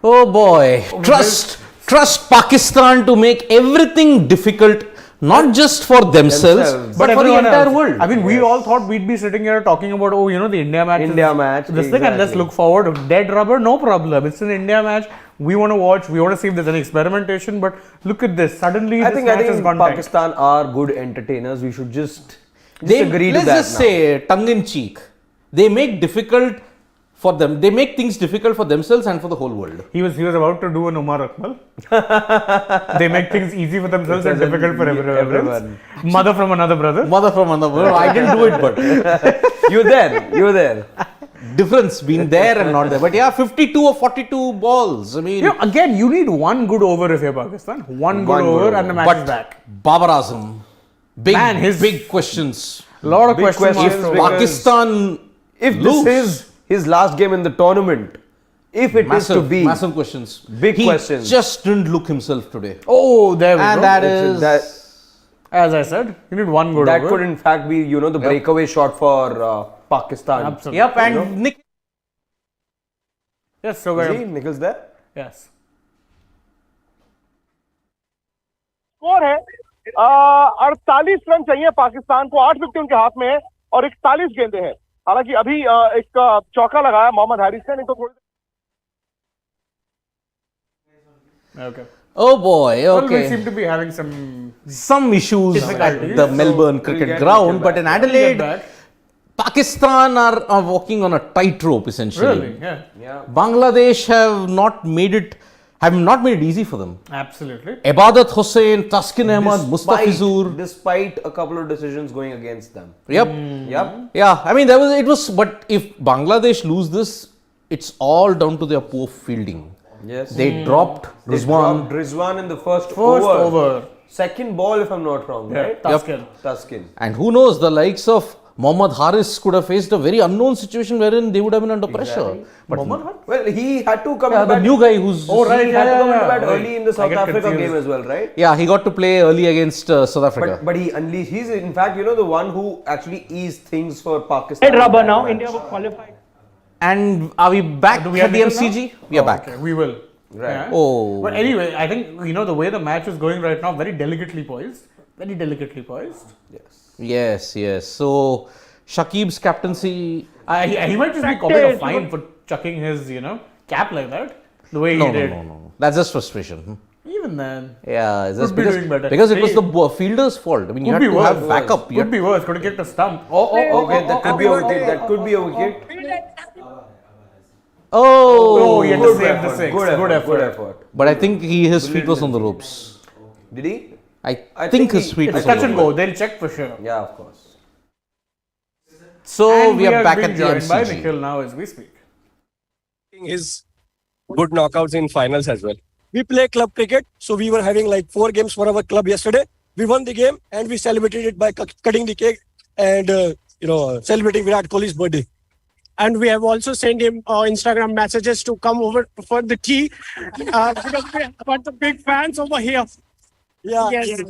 Oh boy, trust Pakistan to make everything difficult, not just for themselves, but for the entire world. I mean, we all thought we'd be sitting here talking about, oh, you know, the India match. This thing, and let's look forward. Dead rubber, no problem. It's an India match. We want to watch. We want to see if there's any experimentation. But look at this. Suddenly, I this think match has gone Pakistan are good entertainers. We should just agree to that. Let's just say, tongue in cheek, they make difficult for them. They make things difficult for themselves and for the whole world. He was about to do an Umar Akmal. They make things easy for themselves and difficult for everyone. Mother from another brother. Mother from another brother. I didn't do it, but you were there. Difference being there and not there. But yeah, 52 or 42 balls. I mean, again, you need one good over if you're Pakistan. One good over and the match is back. Babar Azam, big questions. A lot of questions. If Pakistan, if this is his last game in the tournament, if it is to be, massive questions, big questions. He just didn't look himself today. Oh, there we go. And that is as I said, you need one good over. That could in fact be, you know, the breakaway shot for Pakistan. Absolutely. Yep, and Nick. Yes, so Nikhil's there. Yes. Score है 48 run चाहिए पाकिस्तान को, 8 wicket उनके हाथ में है और 41 गेंदें हैं. हालांकि अभी एक चौका लगाया मोहम्मद हारिस ने, नहीं तो थोड़ी. Okay. Oh boy, okay. Well, we seem to be having some issues at the Melbourne cricket ground, but in Adelaide, Pakistan are walking on a tightrope essentially. Really? Yeah. Bangladesh have not made it easy for them. Absolutely. Ibadat Hussain, Taskin Ahmad, Mustafizur. Despite a couple of decisions going against them. Yep. Yeah, I mean, but if Bangladesh lose this, it's all down to their poor fielding. Yes. They dropped Rizwan. Rizwan in the first over. Second ball, if I'm not wrong, right? Taskin. And who knows, the likes of Mohammad Haris could have faced a very unknown situation wherein they would have been under pressure. But well, he had to come into the new guy who's... Oh, right. He had to come into bat early in the South Africa game as well, right? Yeah, he got to play early against South Africa. But he unleashed... He's in fact, you know, the one who actually eased things for Pakistan. Red rubber now. India will qualify. And are we back at the MCG? We are back. Okay, we will. Right. Yeah. Oh. But anyway, I think, you know, the way the match is going right now, very delicately poised. Very delicately poised. Yes. So, Shakib's captaincy... he might just be copping a fine for chucking his, you know, cap like that. The way he did. No. That's just frustration. Even then. Yeah, it's just doing better. because it was the fielder's fault. I mean, you had to have backup. Could be worse. Could have kicked a stump. Okay, that could be a wicket. That could be a wicket. Oh, he had to save the six. Good effort. But I think his feet was on the ropes. Did he? I think his feet was It's on touch the and ropes. go. They'll check for sure. Yeah, of course. So, And we are back at the joined by MCG. Nikhil now as we speak. His good knockouts in finals as well. We play club cricket, so we were having like 4 games for our club yesterday. We won the game and we celebrated it by cutting the cake and celebrating Virat Kohli's birthday. And we have also sent him Instagram messages to come over for the tea because we have got the big fans over here. Yeah. Yes.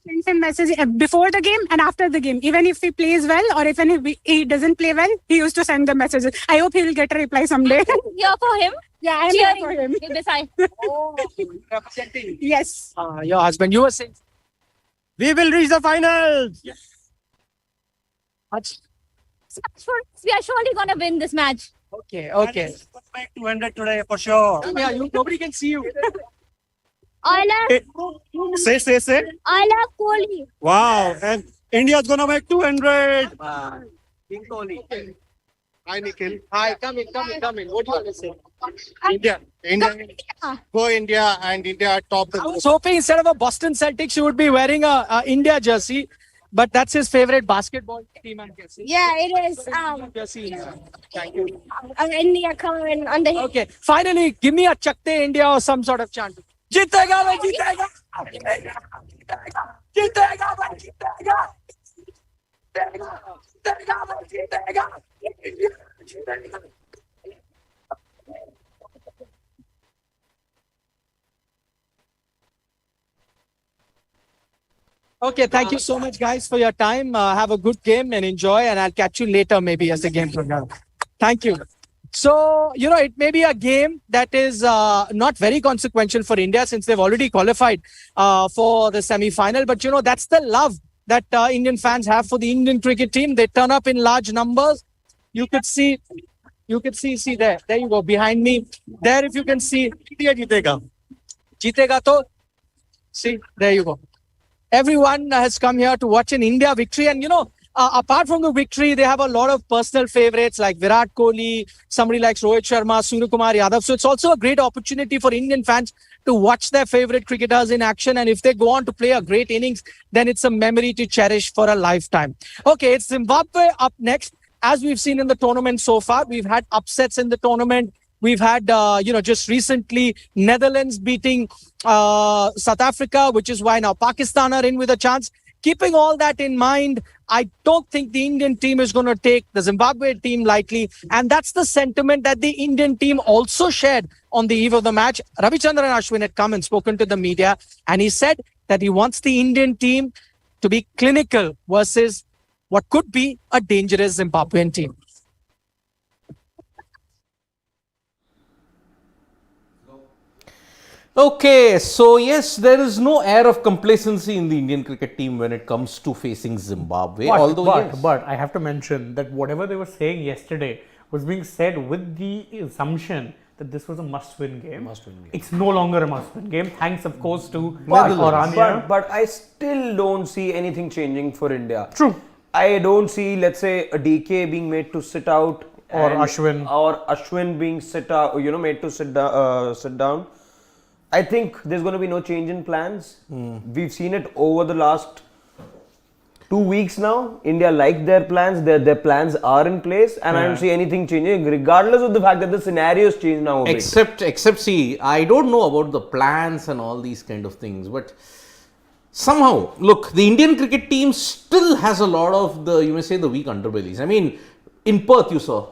Send him message before the game and after the game. Even if he plays well or even if he doesn't play well, he used to send the messages. I hope he will get a reply someday. Here for him. Yeah, I'm here for him. Beside. Representing. Yes. Your husband, you were saying. We will reach the finals. Yes. We are surely gonna win this match. Okay. Make 200 today for sure. Yeah, nobody can see you. I love. Say. I love Kohli. Wow. And India's gonna make 200. King Kohli. Hi, Nikhil. Hi, come in. What do you want to say? India. Go India and India top. I was hoping instead of a Boston Celtics, you would be wearing a India jersey. But that's his favorite basketball team, I'm guessing. Yeah, it is. Thank you. India coming on the. Okay, finally, give me a Chakte India or some sort of chant. Jeetega, bhai, jeetega. Jeetega, bhai, jeetega. Jeetega, bhai, jeetega. Jeetega. Okay, thank you so much, guys, for your time. Have a good game and enjoy, and I'll catch you later, maybe, as the game progresses. Thank you. So, it may be a game that is not very consequential for India since they've already qualified for the semi-final. But, that's the love that Indian fans have for the Indian cricket team. They turn up in large numbers. You could see there you go, behind me. There, if you can see, Jeetega to, see, there you go. Everyone has come here to watch an India victory. And, apart from the victory, they have a lot of personal favorites like Virat Kohli, somebody like Rohit Sharma, Suryakumar Yadav. So it's also a great opportunity for Indian fans to watch their favorite cricketers in action. And if they go on to play a great innings, then it's a memory to cherish for a lifetime. Okay, it's Zimbabwe up next. As we've seen in the tournament so far, we've had upsets in the tournament. We've had, just recently Netherlands beating South Africa, which is why now Pakistan are in with a chance. Keeping all that in mind, I don't think the Indian team is going to take the Zimbabwe team lightly. And that's the sentiment that the Indian team also shared on the eve of the match. Ravichandran Ashwin had come and spoken to the media, and he said that he wants the Indian team to be clinical versus what could be a dangerous Zimbabwean team. Okay, so yes, there is no air of complacency in the Indian cricket team when it comes to facing Zimbabwe. But I have to mention that whatever they were saying yesterday was being said with the assumption that this was a must-win game. It's no longer a must-win game. Thanks, of course, to Orania. But I still don't see anything changing for India. True. I don't see, let's say, a DK being made to sit out, or Ashwin being made to sit down. I think there's going to be no change in plans. We've seen it over the last 2 weeks now. India like their plans. Their plans are in place, and I don't see anything changing, regardless of the fact that the scenarios change now a bit. Except, see, I don't know about the plans and all these kind of things, but somehow, look, the Indian cricket team still has a lot of the weak underbellies. I mean, in Perth, you saw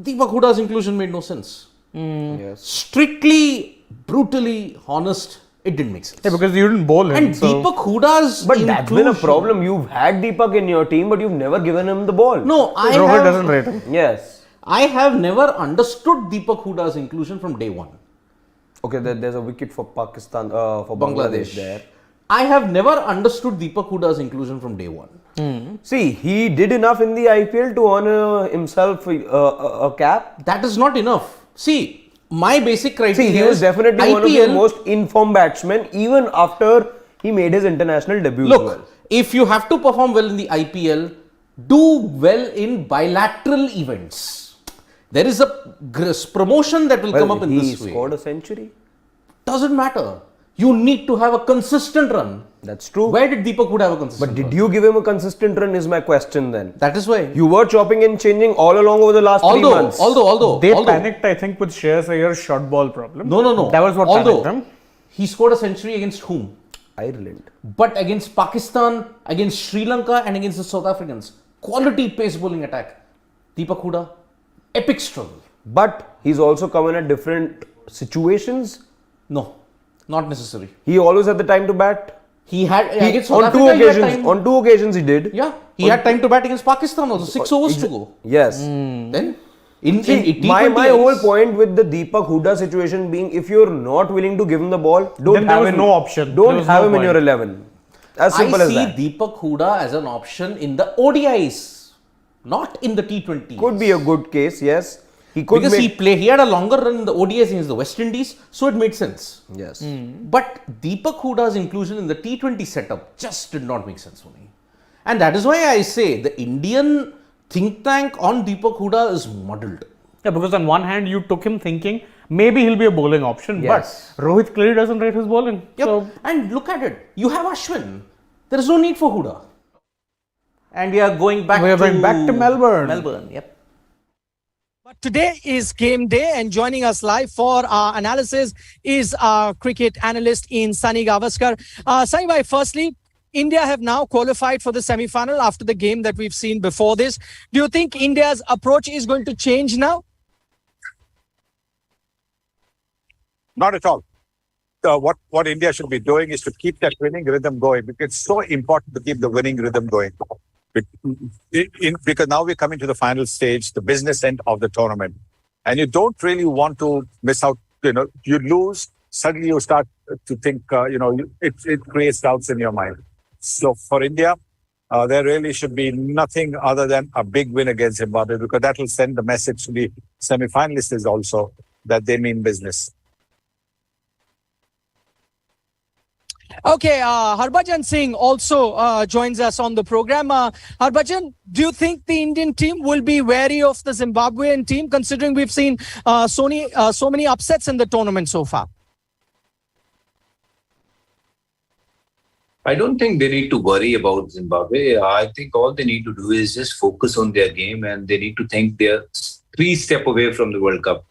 Deepak Huda's inclusion made no sense. Yes. Strictly, brutally honest, it didn't make sense. Yeah, because you didn't bowl him. And Deepak Huda's But that's been a problem. You've had Deepak in your team, but you've never given him the ball. No, Rohit doesn't rate him. Yes. I have never understood Deepak Huda's inclusion from day one. Okay, there's a wicket for Pakistan, for Bangladesh there. I have never understood Deepak Huda's inclusion from day one. See, he did enough in the IPL to earn himself a cap. That is not enough. See, my basic criteria he was definitely IPL, one of the most informed batsmen even after he made his international debut. Look, if you have to perform well in the IPL, do well in bilateral events. There is a promotion that will come up in this way. He scored a century. Doesn't matter. You need to have a consistent run. That's true. Where did Deepak Huda have a consistent run? But did you give him a consistent run is my question then. That is why. You were chopping and changing all along over the last 3 months. Although they panicked, I think, with Shreyas Iyer's short ball problem. No. That was what panicked them. He scored a century against whom? Ireland. But against Pakistan, against Sri Lanka and against the South Africans. Quality pace bowling attack. Deepak Huda, epic struggle. But he's also come in at different situations. No, not necessary. He always had the time to bat. He had against South on Africa, two occasions. On 2 occasions he did. Yeah, he had time to bat against Pakistan also. 6 overs to go. Yes. Then my whole point with the Deepak Huda situation being, if you're not willing to give him the ball, don't have him. No option. Don't have him in your 11. As simple as that. I see Deepak Huda as an option in the ODIs, not in the T20s. Could be a good case, yes. He could because he had a longer run in the ODIs against the West Indies, so it made sense. Yes. But Deepak Huda's inclusion in the T20 setup just did not make sense for me. And that is why I say the Indian think tank on Deepak Huda is muddled. Yeah, because on one hand you took him thinking maybe he'll be a bowling option, yes. But Rohit clearly doesn't rate his bowling. Yep. So, and look at it. You have Ashwin. There is no need for Huda. And we are going back to Melbourne. Melbourne, yep. But today is game day, and joining us live for our analysis is our cricket analyst in Sunny Gavaskar. Sunny bhai, firstly, India have now qualified for the semi-final after the game that we've seen before this. Do you think India's approach is going to change now? Not at all. What India should be doing is to keep that winning rhythm going, because it's so important to keep the winning rhythm going. Because now we're coming to the final stage, the business end of the tournament. And you don't really want to miss out. You lose, suddenly you start to think, it creates doubts in your mind. So for India, there really should be nothing other than a big win against Zimbabwe, because that will send the message to the semi-finalists also that they mean business. Okay, Harbhajan Singh also joins us on the program. Harbhajan, do you think the Indian team will be wary of the Zimbabwean team, considering we've seen so many upsets in the tournament so far? I don't think they need to worry about Zimbabwe. I think all they need to do is just focus on their game, and they need to think they're 3 steps away from the World Cup.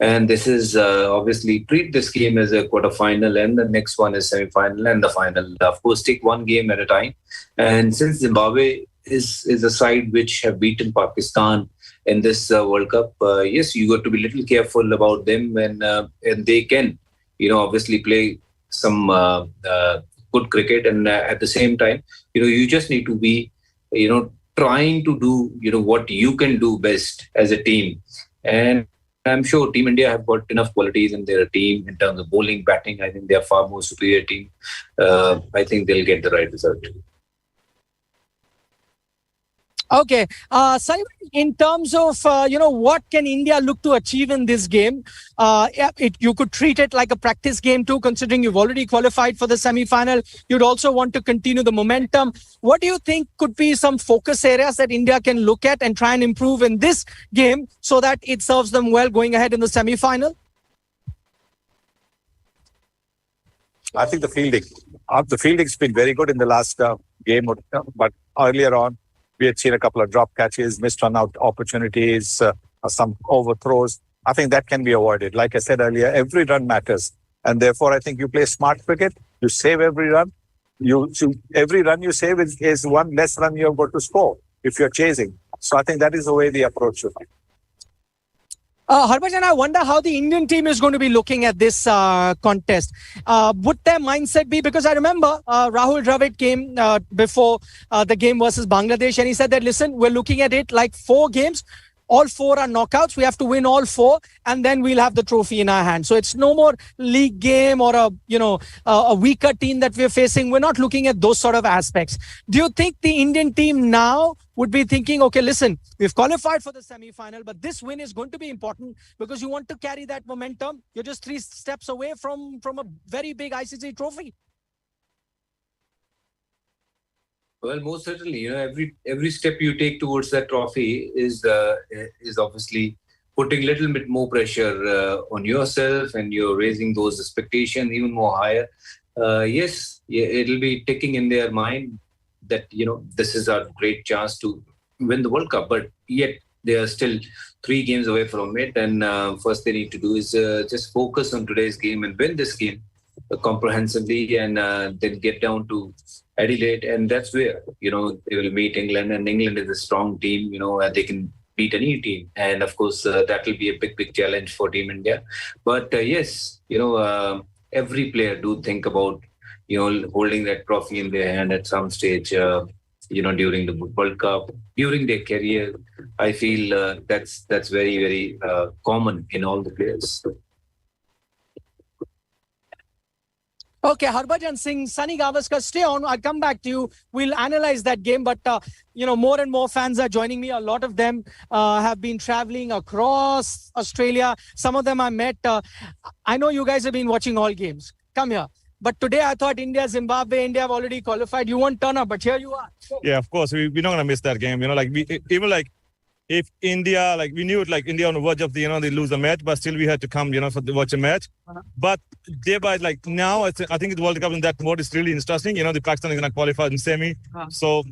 And this is obviously treat this game as a quarter-final, and the next one is semi-final and the final. Of course, take one game at a time. And since Zimbabwe is a side which have beaten Pakistan in this World Cup, yes, you got to be a little careful about them, and they can, obviously play some good cricket, and at the same time, you just need to be, trying to do, what you can do best as a team. And I'm sure Team India have got enough qualities in their team in terms of bowling, batting. I think they are far more superior team. I think they'll get the right result. Okay, Simon, in terms of, what can India look to achieve in this game? You could treat it like a practice game too, considering you've already qualified for the semi-final. You'd also want to continue the momentum. What do you think could be some focus areas that India can look at and try and improve in this game so that it serves them well going ahead in the semi-final? I think the fielding. The fielding's been very good in the last game, but earlier on, we had seen a couple of drop catches, missed run-out opportunities, some overthrows. I think that can be avoided. Like I said earlier, every run matters. And therefore, I think you play smart cricket. You save every run. Every run you save is one less run you've got to score if you're chasing. So I think that is the way the approach should be. Harbhajan, I wonder how the Indian team is going to be looking at this contest. Would their mindset be, because I remember Rahul Dravid came before the game versus Bangladesh, and he said that, listen, we're looking at it like 4 games. All 4 are knockouts. We have to win all 4, and then we'll have the trophy in our hand. So it's no more league game or a weaker team that we're facing. We're not looking at those sort of aspects. Do you think the Indian team now would be thinking, okay, listen, we've qualified for the semi-final, but this win is going to be important because you want to carry that momentum. You're just 3 steps away from a very big ICC trophy. Well, most certainly, every step you take towards that trophy is obviously putting a little bit more pressure on yourself, and you're raising those expectations even more higher. Yes, it'll be ticking in their mind that, this is our great chance to win the World Cup, but yet they are still 3 games away from it. And first they need to do is just focus on today's game and win this game comprehensively, and then get down to Adelaide, and that's where they will meet England, and England is a strong team. They can beat any team, and of course that will be a big challenge for Team India. But yes, every player do think about holding that trophy in their hand at some stage. During the World Cup, during their career, I feel that's very, very common in all the players. Okay, Harbhajan Singh, Sunny Gavaskar, stay on. I'll come back to you. We'll analyze that game. But, more and more fans are joining me. A lot of them have been traveling across Australia. Some of them I met. I know you guys have been watching all games. Come here. But today I thought India have already qualified. You won't turn up, but here you are. Yeah, of course. We're not going to miss that game. If India, we knew it, India on the verge of they lose the match, but still we had to come, to watch a match. But thereby, now, I think the World Cup in that mode is really interesting. The Pakistan is going to qualify in semi. So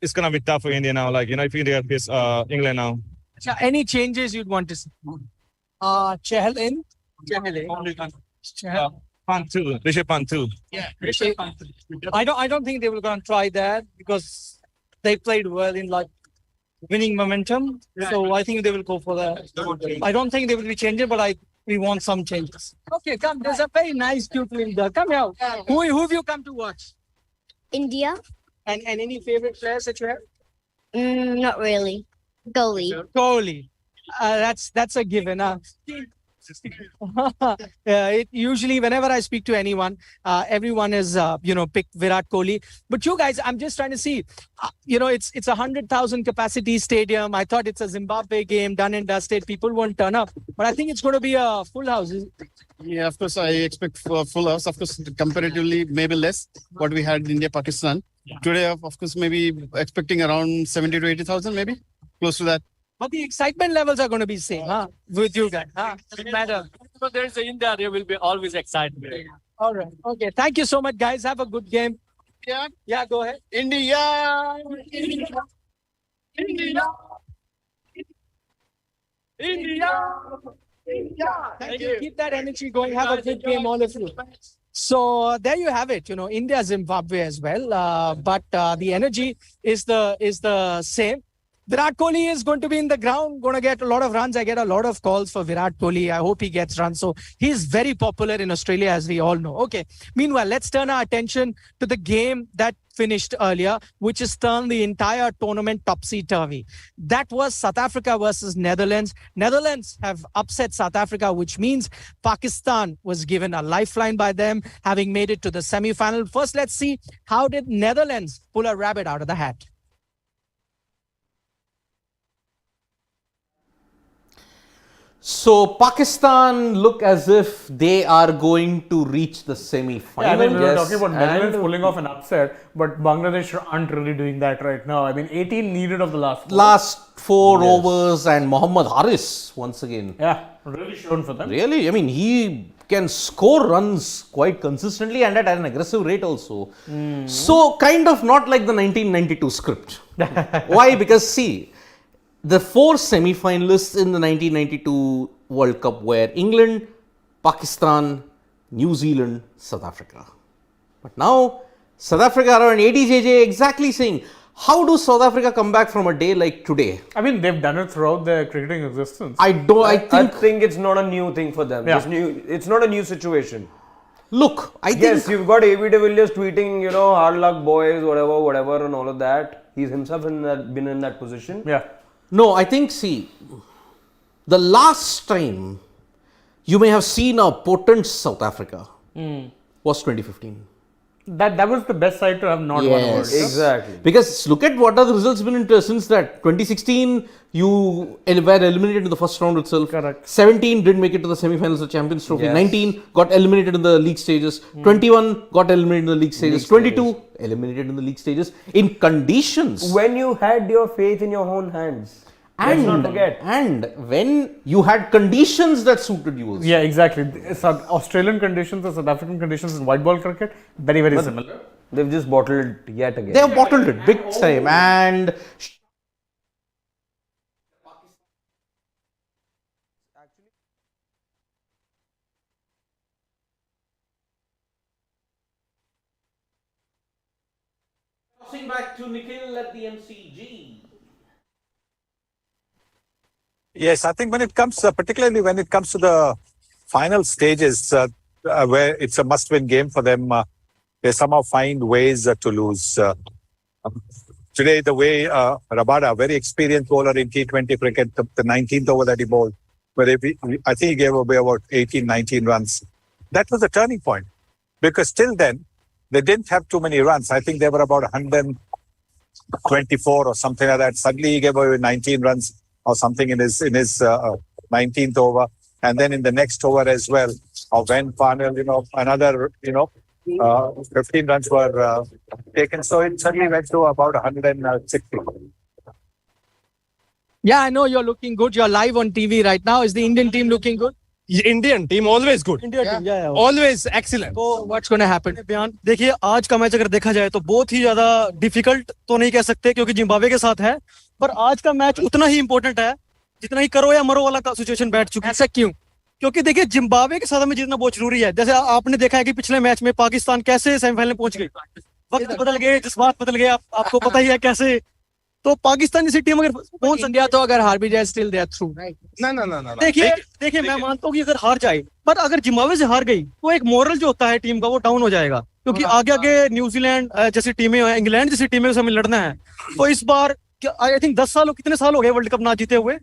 it's going to be tough for India now. If India face England now. Any changes you'd want to see? Chahal in? Chahal. Pant too. Rishabh Pant too. Yeah, Rishabh Pant. I don't think they will go and try that because they played well in winning momentum. So I think they will go for that. I don't think they will be changing, but we want some changes. Okay, come. There's a very nice, cute little girl. Come here. Who have you come to watch? India. And any favorite players that you have? Not really. Kohli. Kohli. That's a given. Usually, whenever I speak to anyone, everyone is pick Virat Kohli. But you guys, I'm just trying to see. It's a 100,000 capacity stadium. I thought it's a Zimbabwe game, done and dusted. People won't turn up, but I think it's going to be a full house. Yeah, of course, I expect full house. Of course, comparatively, maybe less what we had in India, Pakistan. Yeah. Today, of course, maybe expecting around 70 to 80,000, maybe close to that. But the excitement levels are going to be same, with you guys. Doesn't matter. So there's India, there will be always excitement. All right. Okay. Thank you so much, guys. Have a good game. Yeah. Yeah, go ahead. India. India. India. India. Thank you. Keep that energy going. Have a good game, all of you. So there you have it. India, Zimbabwe as well. But the energy is the same. Virat Kohli is going to be in the ground, going to get a lot of runs. I get a lot of calls for Virat Kohli. I hope he gets runs. So he's very popular in Australia, as we all know. Okay. Meanwhile, let's turn our attention to the game that finished earlier, which has turned the entire tournament topsy-turvy. That was South Africa versus Netherlands. Netherlands have upset South Africa, which means Pakistan was given a lifeline by them, having made it to the semi-final. First, let's see how did Netherlands pull a rabbit out of the hat. So Pakistan look as if they are going to reach the semi-final. Yeah, we were talking about Netherlands pulling off an upset, but Bangladesh aren't really doing that right now. 18 needed of the last four overs, and Mohammad Haris once again. Yeah, really shown for them. Really, he can score runs quite consistently and at an aggressive rate also. So kind of not like the 1992 script. Why? Because see, the four semi-finalists in the 1992 World Cup were England, Pakistan, New Zealand, South Africa. But now, South Africa are on ADJJ exactly saying, how do South Africa come back from a day like today? They've done it throughout their cricketing existence. I think it's not a new thing for them. Yeah. It's not a new situation. Look, Yes, you've got A.B. de Villiers tweeting, hard luck boys, whatever, and all of that. He's himself been in that position. Yeah. No, I think, see, the last time you may have seen a potent South Africa was 2015. That was the best side to have not won a World Cup. Exactly. Because look at what are the results been since that. 2016, you were eliminated in the first round itself. Correct. 17 didn't make it to the semi-finals of the Champions Trophy. Yes. 19 got eliminated in the league stages. 21 got eliminated in the league stages. 22 eliminated in the league stages. In conditions. When you had your faith in your own hands. Let's not forget. And when you had conditions that suited you also. Yeah, exactly. Australian conditions and South African conditions in white ball cricket, very, very similar. They've just bottled it yet again. They have bottled it big time. And crossing back to Nikhil at the MCG. Yes, I think when it comes, particularly when it comes to the final stages, where it's a must-win game for them, they somehow find ways to lose. Today, the way Rabada, very experienced bowler in T20 cricket, the 19th over that he bowled, where I think he gave away about 18, 19 runs. That was a turning point, because till then, they didn't have too many runs. I think they were about 124 or something like that. Suddenly, he gave away 19 runs or something in his 19th over, and then in the next over as well, or when final, another 15 runs were taken, so it suddenly went to about 160. Yeah, I know you're looking good. You're live on TV right now. Is the Indian team looking good? Indian team always good. Indian team, yeah. Always excellent. So what's going to happen? देखिए आज का match अगर देखा जाए तो बहुत ही ज्यादा difficult तो नहीं कह सकते क्योंकि जिम्बाब्वे के साथ है, पर आज का मैच उतना ही इंपॉर्टेंट है जितना ही करो या मरो वाला का सिचुएशन बैठ चुकी है। ऐसा क्यों? क्योंकि देखिए जिम्बाब्वे के साथ हमें जीतना बहुत जरूरी है। जैसे आपने देखा है कि पिछले मैच में पाकिस्तान कैसे सेमीफाइनल में पहुंच गई, वक्त बदल गए, जज्बात बदल गए, आपको पता ही है कैसे। तो पाकिस्तान जैसी टीम अगर पहुंच इंडिया तो अगर हार भी जाए स्टिल दे आर थ्रू। ना देखिए मैं मानता हूँ कि अगर हार जाए, पर अगर जिम्बाब्वे से हार गई तो एक मोरल जो होता है टीम का वो डाउन हो जाएगा, क्योंकि आगे न्यूजीलैंड जैसी टीमें, इंग्लैंड जैसी टीमें से हमें लड़ना है। तो इस बार आई थिंक 10 साल कितने साल हो गए वर्ल्ड कप ना जीते हुए,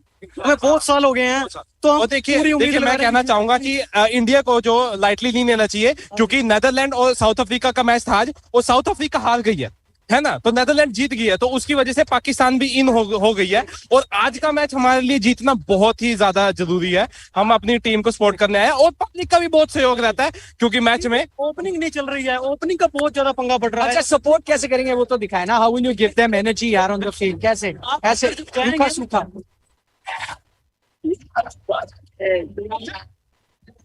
हमें बहुत साल हो गए हैं। तो हम देखिए मैं कहना चाहूंगा कि इंडिया को जो लाइटली नहीं लेना चाहिए, क्योंकि नेदरलैंड और साउथ अफ्रीका का मैच था आज, और साउथ अफ्रीका हार गई है ना, तो नेदरलैंड जीत गई है, तो उसकी वजह से पाकिस्तान भी इन हो गई है। और आज का मैच हमारे लिए जीतना बहुत ही ज्यादा जरूरी है। हम अपनी टीम को सपोर्ट करने आए, और पब्लिक का भी बहुत सहयोग रहता है, क्योंकि मैच में ओपनिंग नहीं चल रही है, ओपनिंग का बहुत ज्यादा पंगा पड़ रहा है। अच्छा, सपोर्ट कैसे करेंगे वो तो दिखाए ना, how will you give them energy यार ऑन द फील्ड, कैसे ऐसे सूखा सूखा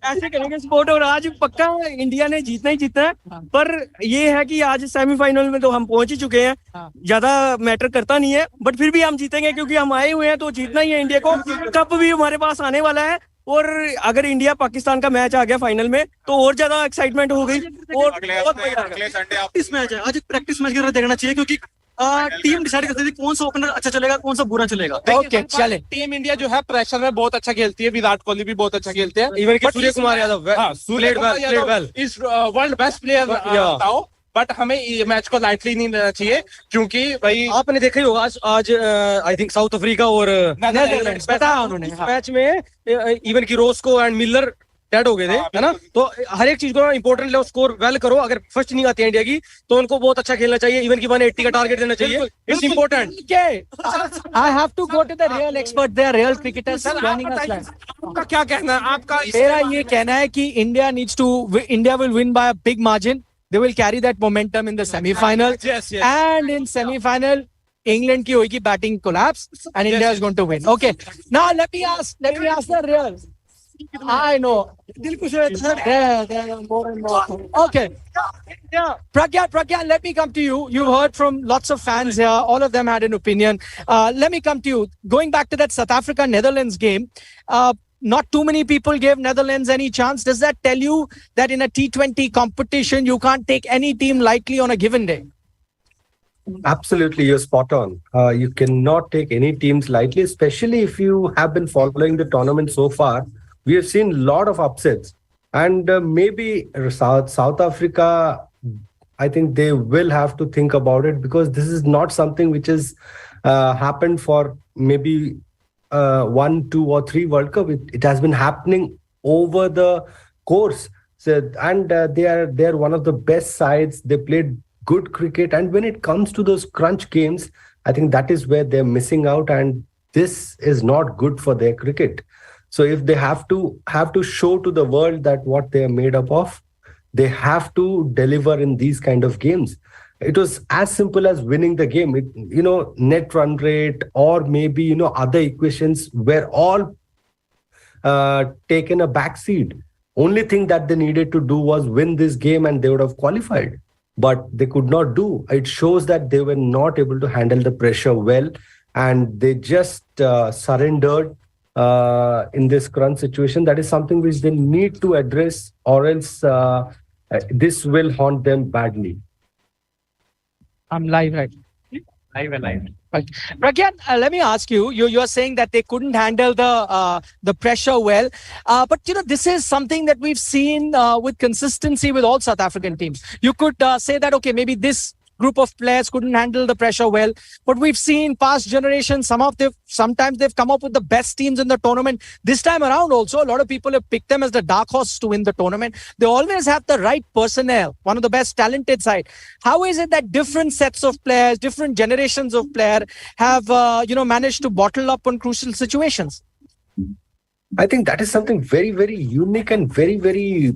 ऐसे करेंगे सपोर्ट। और आज पक्का इंडिया ने जीतना ही जीतना है, पर ये है कि आज सेमीफाइनल में तो हम पहुंच ही चुके हैं, ज्यादा मैटर करता नहीं है, बट फिर भी हम जीतेंगे क्योंकि हम आए हुए हैं, तो जीतना ही है इंडिया को। कप भी हमारे पास आने वाला है, और अगर इंडिया पाकिस्तान का मैच आ गया फाइनल में तो और ज्यादा एक्साइटमेंट हो गई, और बहुत मजा आएगा। इस मैच है आज प्रैक्टिस मैच की तरह देखना चाहिए, क्योंकि टीम डिसाइड करती थी कौन सा ओपनर अच्छा चलेगा, कौन सा बुरा चलेगा। ओके चले। टीम इंडिया जो है प्रेशर में बहुत अच्छा खेलती है, विराट कोहली भी बहुत अच्छा खेलते हैं, इवन कि सूर्य कुमार यादव इस वर्ल्ड बेस्ट प्लेयर बताओ, बट हमें ये मैच को लाइटली नहीं लेना चाहिए, क्योंकि भाई आपने देखा ही होगा आज आई थिंक साउथ अफ्रीका और नेदरलैंड्स बताया उन्होंने मैच में, इवन की रोस्को एंड मिलर डेड हो गए थे, है ना। तो हर एक चीज को इंपॉर्टेंट लो, स्कोर वेल करो। अगर फर्स्ट नहीं आती है इंडिया की तो उनको बहुत अच्छा खेलना चाहिए, इवन की 180 का टारगेट देना चाहिए, it's important. I have to go to the real expert, they are real cricketers joining us. आपका क्या कहना है? आपका मेरा ये कहना है कि India will win bye a big margin, they will carry that momentum in the semi-final. Yes. And in semi-final, England की होगी batting collapse and India is going to win. Okay. Now let me ask the real. I know. दिल खुश है sir. There, more and more. Okay. Yeah. Pragyan, let me come to you. You've heard from lots of fans here. All of them had an opinion. Let me come to you. Going back to that South Africa-Netherlands game, not too many people gave Netherlands any chance. Does that tell you that in a T20 competition, you can't take any team lightly on a given day? Absolutely, you're spot on. You cannot take any teams lightly, especially if you have been following the tournament so far. We have seen a lot of upsets, and maybe South Africa, I think they will have to think about it, because this is not something which has happened for maybe 1, 2, or 3 World Cup. It has been happening over the course. So, and they are one of the best sides. They played good cricket, and when it comes to those crunch games, I think that is where they're missing out, and this is not good for their cricket. So if they have to show to the world that what they are made up of, they have to deliver in these kind of games. It was as simple as winning the game. Net run rate or maybe other equations were all taken a backseat. Only thing that they needed to do was win this game, and they would have qualified. But they could not do. It shows that they were not able to handle the pressure well, and they just surrendered in this current situation. That is something which they need to address, or else this will haunt them badly. I'm live, right? Live. Pragyan, let me ask you. You're saying that they couldn't handle the pressure well, but this is something that we've seen with consistency with all South African teams. You could say that maybe this group of players couldn't handle the pressure well, but we've seen past generations. Sometimes they've come up with the best teams in the tournament. This time around, also a lot of people have picked them as the dark horse to win the tournament. They always have the right personnel, one of the best talented side. How is it that different sets of players, different generations of players have managed to bottle up on crucial situations? I think that is something very, very unique and very, very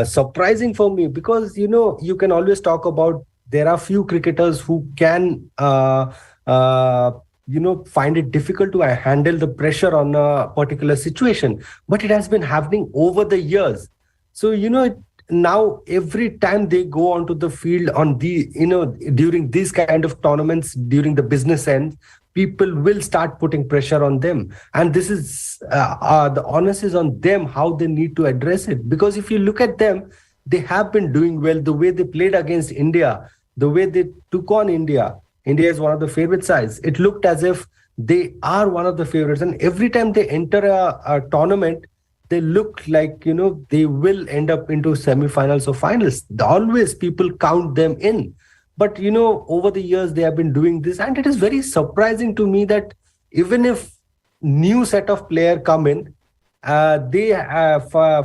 surprising for me, because you can always talk about there are few cricketers who can find it difficult to handle the pressure on a particular situation, but it has been happening over the years. So now every time they go onto the field on during these kind of tournaments, during the business end, people will start putting pressure on them, and this is the onus is on them how they need to address it. Because if you look at them, they have been doing well. The way they played against India, the way they took on India is one of the favorite sides. It looked as if they are one of the favorites, and every time they enter a tournament, they look like they will end up into semi-finals or finals. Always people count them in. But over the years they have been doing this, and it is very surprising to me that even if new set of player come in, they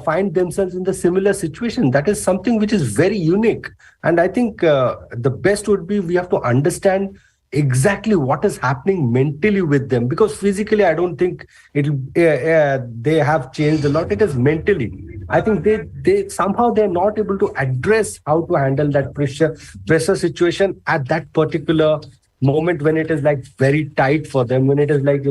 find themselves in the similar situation. That is something which is very unique. And I think the best would be we have to understand exactly what is happening mentally with them, because physically I don't think they have changed a lot. It is mentally. I think they somehow they're not able to address how to handle that pressure situation at that particular moment, when it is like very tight for them, when it is like,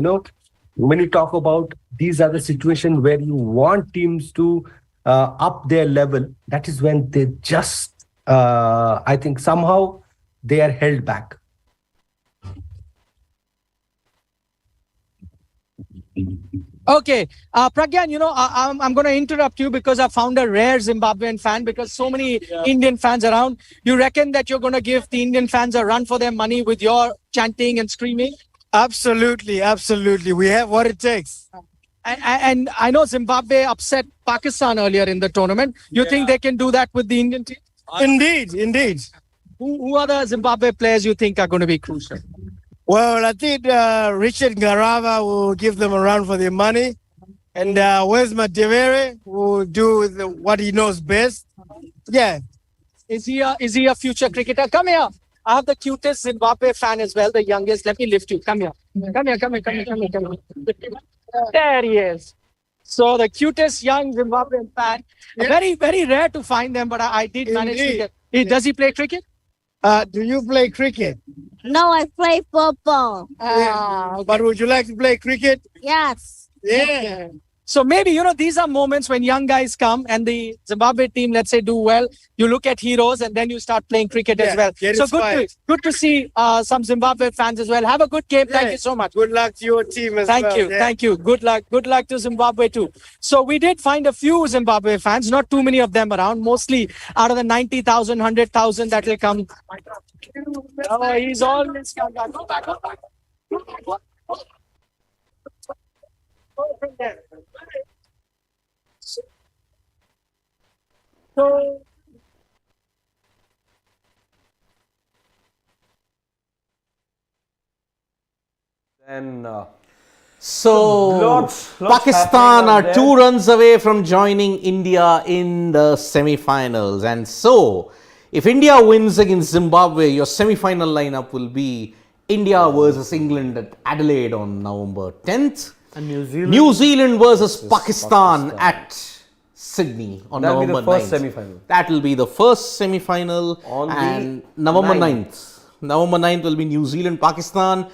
when you talk about these are the situations where you want teams to up their level, that is when they just I think somehow they are held back. Okay, Pragyan, I'm going to interrupt you because I found a rare Zimbabwean fan, because so many Indian fans around. You reckon that you're going to give the Indian fans a run for their money with your chanting and screaming? Absolutely, absolutely. We have what it takes. And I know Zimbabwe upset Pakistan earlier in the tournament. You think they can do that with the Indian team? Indeed. Who are the Zimbabwe players you think are going to be crucial? Well, I think Richard Garava will give them a run for their money. And Wes Matevere will do what he knows best. Yeah. Is he a future cricketer? Come here. I have the cutest Zimbabwe fan as well, the youngest. Let me lift you. Come here. Come here. There he is. So the cutest young Zimbabwean fan. Yeah. Very, very rare to find them, but I did manage to get. Does he play cricket? Do you play cricket? No, I play football. But would you like to play cricket? Yes. Yeah. So maybe, these are moments when young guys come and the Zimbabwe team, let's say, do well. You look at heroes and then you start playing cricket as well. So good to see some Zimbabwe fans as well. Have a good game. Thank you so much. Good luck to your team as well. Thank you. Good luck to Zimbabwe too. So we did find a few Zimbabwe fans, not too many of them around, mostly out of the 90,000, 100,000 that will come. Oh, he's always come back. Go back. So then Pakistan are 2 runs away from joining India in the semi-finals, and so if India wins against Zimbabwe, your semi-final lineup will be India versus England at Adelaide on November 10th. And New Zealand versus Pakistan at Sydney on November 9th. Semi-final. That will be the first semi-final and November 9th. November 9th will be New Zealand, Pakistan,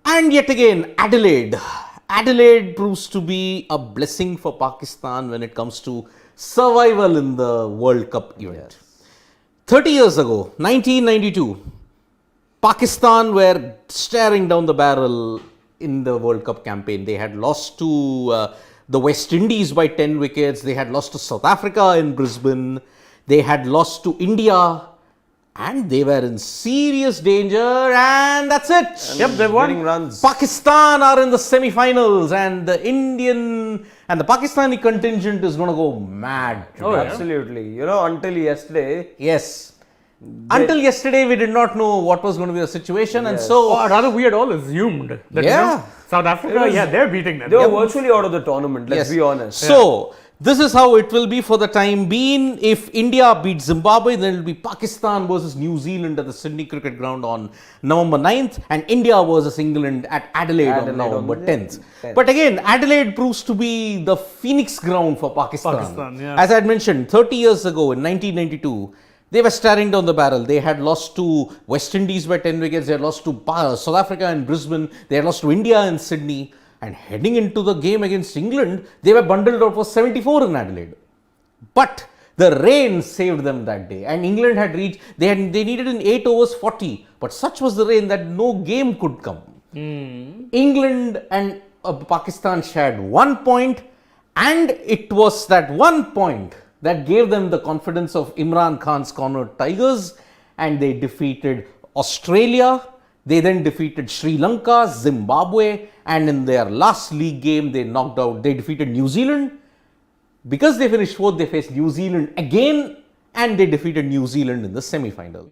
and yet again Adelaide. Adelaide proves to be a blessing for Pakistan when it comes to survival in the World Cup event. 30 years ago, 1992, Pakistan were staring down the barrel in the World Cup campaign. They had lost to the West Indies by 10 wickets. They had lost to South Africa in Brisbane. They had lost to India. And they were in serious danger, and that's it. Yep, they won. Runs. Pakistan are in the semi-finals, and the Indian and the Pakistani contingent is going to go mad. Oh, absolutely. Until yesterday. Yes. Until yesterday, we did not know what was going to be the situation, and so rather we had all assumed that South Africa, they're beating them. They were virtually out of the tournament. Let's be honest. So this is how it will be for the time being. If India beats Zimbabwe, then it will be Pakistan versus New Zealand at the Sydney Cricket Ground on November 9th, and India versus England at Adelaide on November 10th. But again, Adelaide proves to be the phoenix ground for Pakistan. As I had mentioned, 30 years ago in 1992, they were staring down the barrel. They had lost to West Indies by 10 wickets. They had lost to South Africa in Brisbane. They had lost to India in Sydney. And heading into the game against England, they were bundled out for 74 in Adelaide. But the rain saved them that day. And England had reached, they needed in 8 overs 40. But such was the rain that no game could come. England and Pakistan shared 1 point. And it was that 1 point that gave them the confidence of Imran Khan's cornered Tigers, and they defeated Australia. They then defeated Sri Lanka, Zimbabwe, and in their last league game, they defeated New Zealand. Because they finished 4th, they faced New Zealand again, and they defeated New Zealand in the semi-final.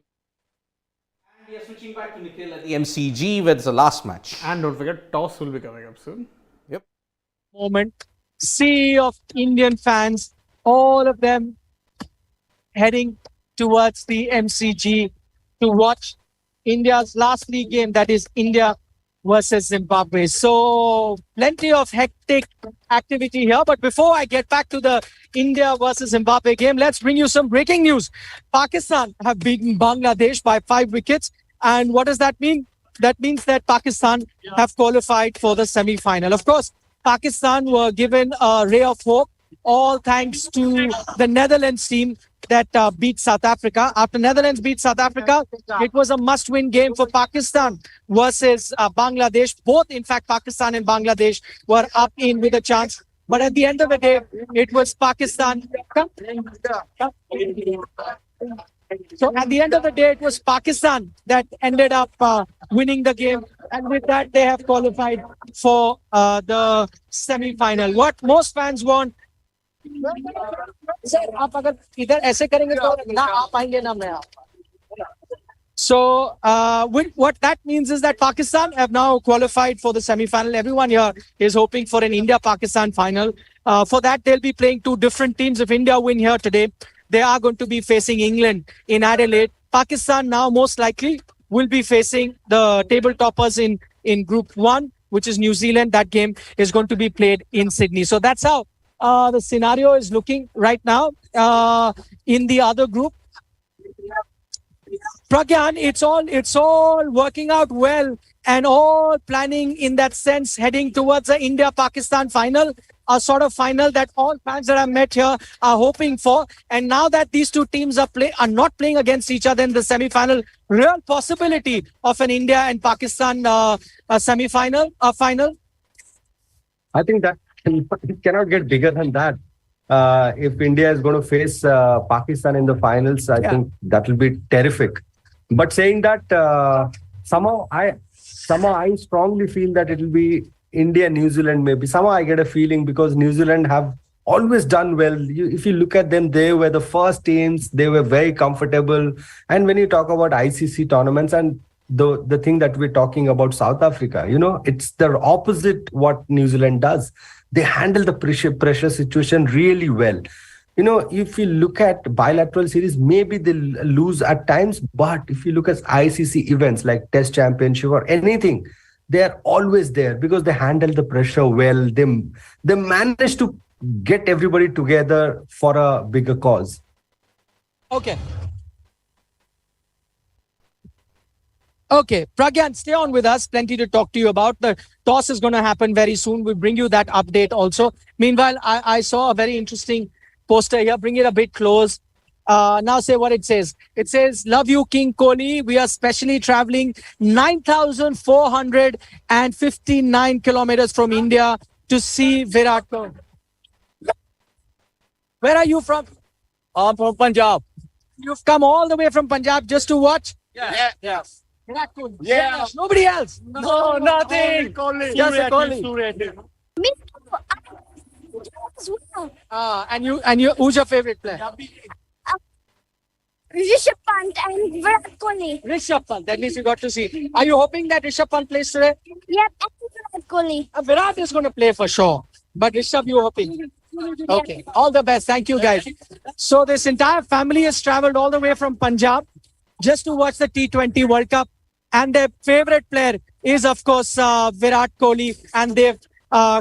switching back to Nikhil at the MCG, where it's the last match. And don't forget, toss will be coming up soon. Yep. Moment. Sea of Indian fans, all of them heading towards the MCG to watch India's last league game, that is India versus Zimbabwe. So plenty of hectic activity here. But before I get back to the India versus Zimbabwe game, let's bring you some breaking news. Pakistan have beaten Bangladesh by 5 wickets. And what does that mean? That means that Pakistan have qualified for the semi-final. Of course, Pakistan were given a ray of hope, all thanks to the Netherlands team that beat South Africa. After Netherlands beat South Africa, it was a must-win game for Pakistan versus Bangladesh. Both, in fact, Pakistan and Bangladesh were up in with a chance. But at the end of the day, it was Pakistan. So at the end of the day, it was Pakistan that ended up winning the game. And with that, they have qualified for the semi-final. What most fans want. So what that means is that Pakistan have now qualified for the semi-final. Everyone here is hoping for an India-Pakistan final. For that, they'll be playing 2 different teams. If India win here today, they are going to be facing England in Adelaide. Pakistan now most likely will be facing the table toppers in Group 1, which is New Zealand. That game is going to be played in Sydney. So that's how the scenario is looking right now in the other group. Pragyan, it's all working out well and all planning in that sense, heading towards the India-Pakistan final, a sort of final that all fans that I've met here are hoping for. And now that these 2 teams are not playing against each other in the semi-final, real possibility of an India and Pakistan semi-final, final. I think that it cannot get bigger than that. If India is going to face Pakistan in the finals, I think that will be terrific. But saying that, somehow I strongly feel that it will be India, New Zealand maybe. Somehow I get a feeling because New Zealand have always done well. If you look at them, they were the first teams. They were very comfortable. And when you talk about ICC tournaments and the thing that we're talking about South Africa, it's the opposite what New Zealand does. They handle the pressure situation really well. If you look at bilateral series, maybe they'll lose at times. But if you look at ICC events like Test Championship or anything, they're always there because they handle the pressure well. They manage to get everybody together for a bigger cause. Okay, Pragyan, stay on with us. Plenty to talk to you about. The toss is going to happen very soon. We'll bring you that update also. Meanwhile, I saw a very interesting poster here. Bring it a bit close. Now say what it says. It says, "Love you, King Kohli. We are specially traveling 9,459 kilometers from India to see Virat Kohli." Where are you from? I'm from Punjab. You've come all the way from Punjab just to watch? Yeah. Virat Kohli. Yeah. Nobody else? No, nothing. Just a Kohli. And you, who's your favorite player? Rishabh Pant and Virat Kohli. Rishabh Pant. At least you got to see. Are you hoping that Rishabh Pant plays today? Yep, and Virat Kohli. Virat is going to play for sure. But Rishabh, you hoping? Okay. All the best. Thank you, guys. So this entire family has traveled all the way from Punjab just to watch the T20 World Cup. And their favorite player is, of course, Virat Kohli. And they've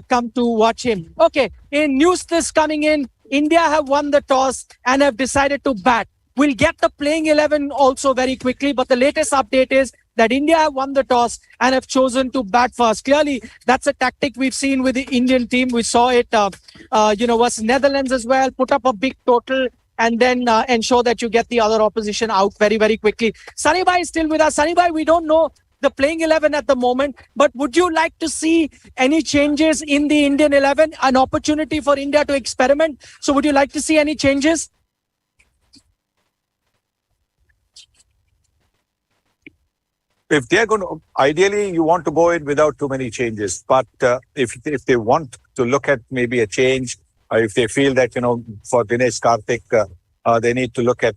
come to watch him. Okay. In news this coming in, India have won the toss and have decided to bat. We'll get the playing 11 also very quickly. But the latest update is that India have won the toss and have chosen to bat first. Clearly, that's a tactic we've seen with the Indian team. We saw it, versus Netherlands as well. Put up a big total and then ensure that you get the other opposition out very, very quickly. Sunny Bhai is still with us. Sunny Bhai, we don't know the playing 11 at the moment, but would you like to see any changes in the Indian 11? An opportunity for India to experiment. So would you like to see any changes? If they're going to, ideally, you want to go in without too many changes. But if they want to look at maybe a change, if they feel that, for Dinesh Karthik, they need to look at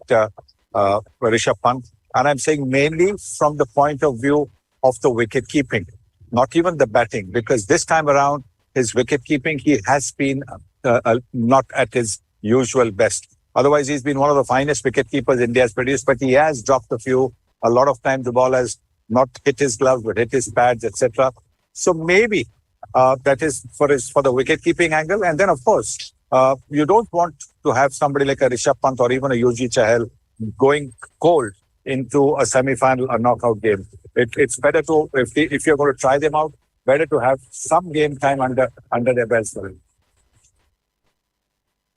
Rishabh Pant. And I'm saying mainly from the point of view of the wicket keeping, not even the batting, because this time around, his wicket keeping, he has been not at his usual best. Otherwise, he's been one of the finest wicket keepers India has produced, but he has dropped a few. A lot of times the ball has not hit his gloves, but hit his pads, etc. So maybe that is for the wicket keeping angle. And then, of course, you don't want to have somebody like a Rishabh Pant or even a Yuji Chahal going cold into a semi-final, a knockout game. It's better to, if you're going to try them out, better to have some game time under their belts for him.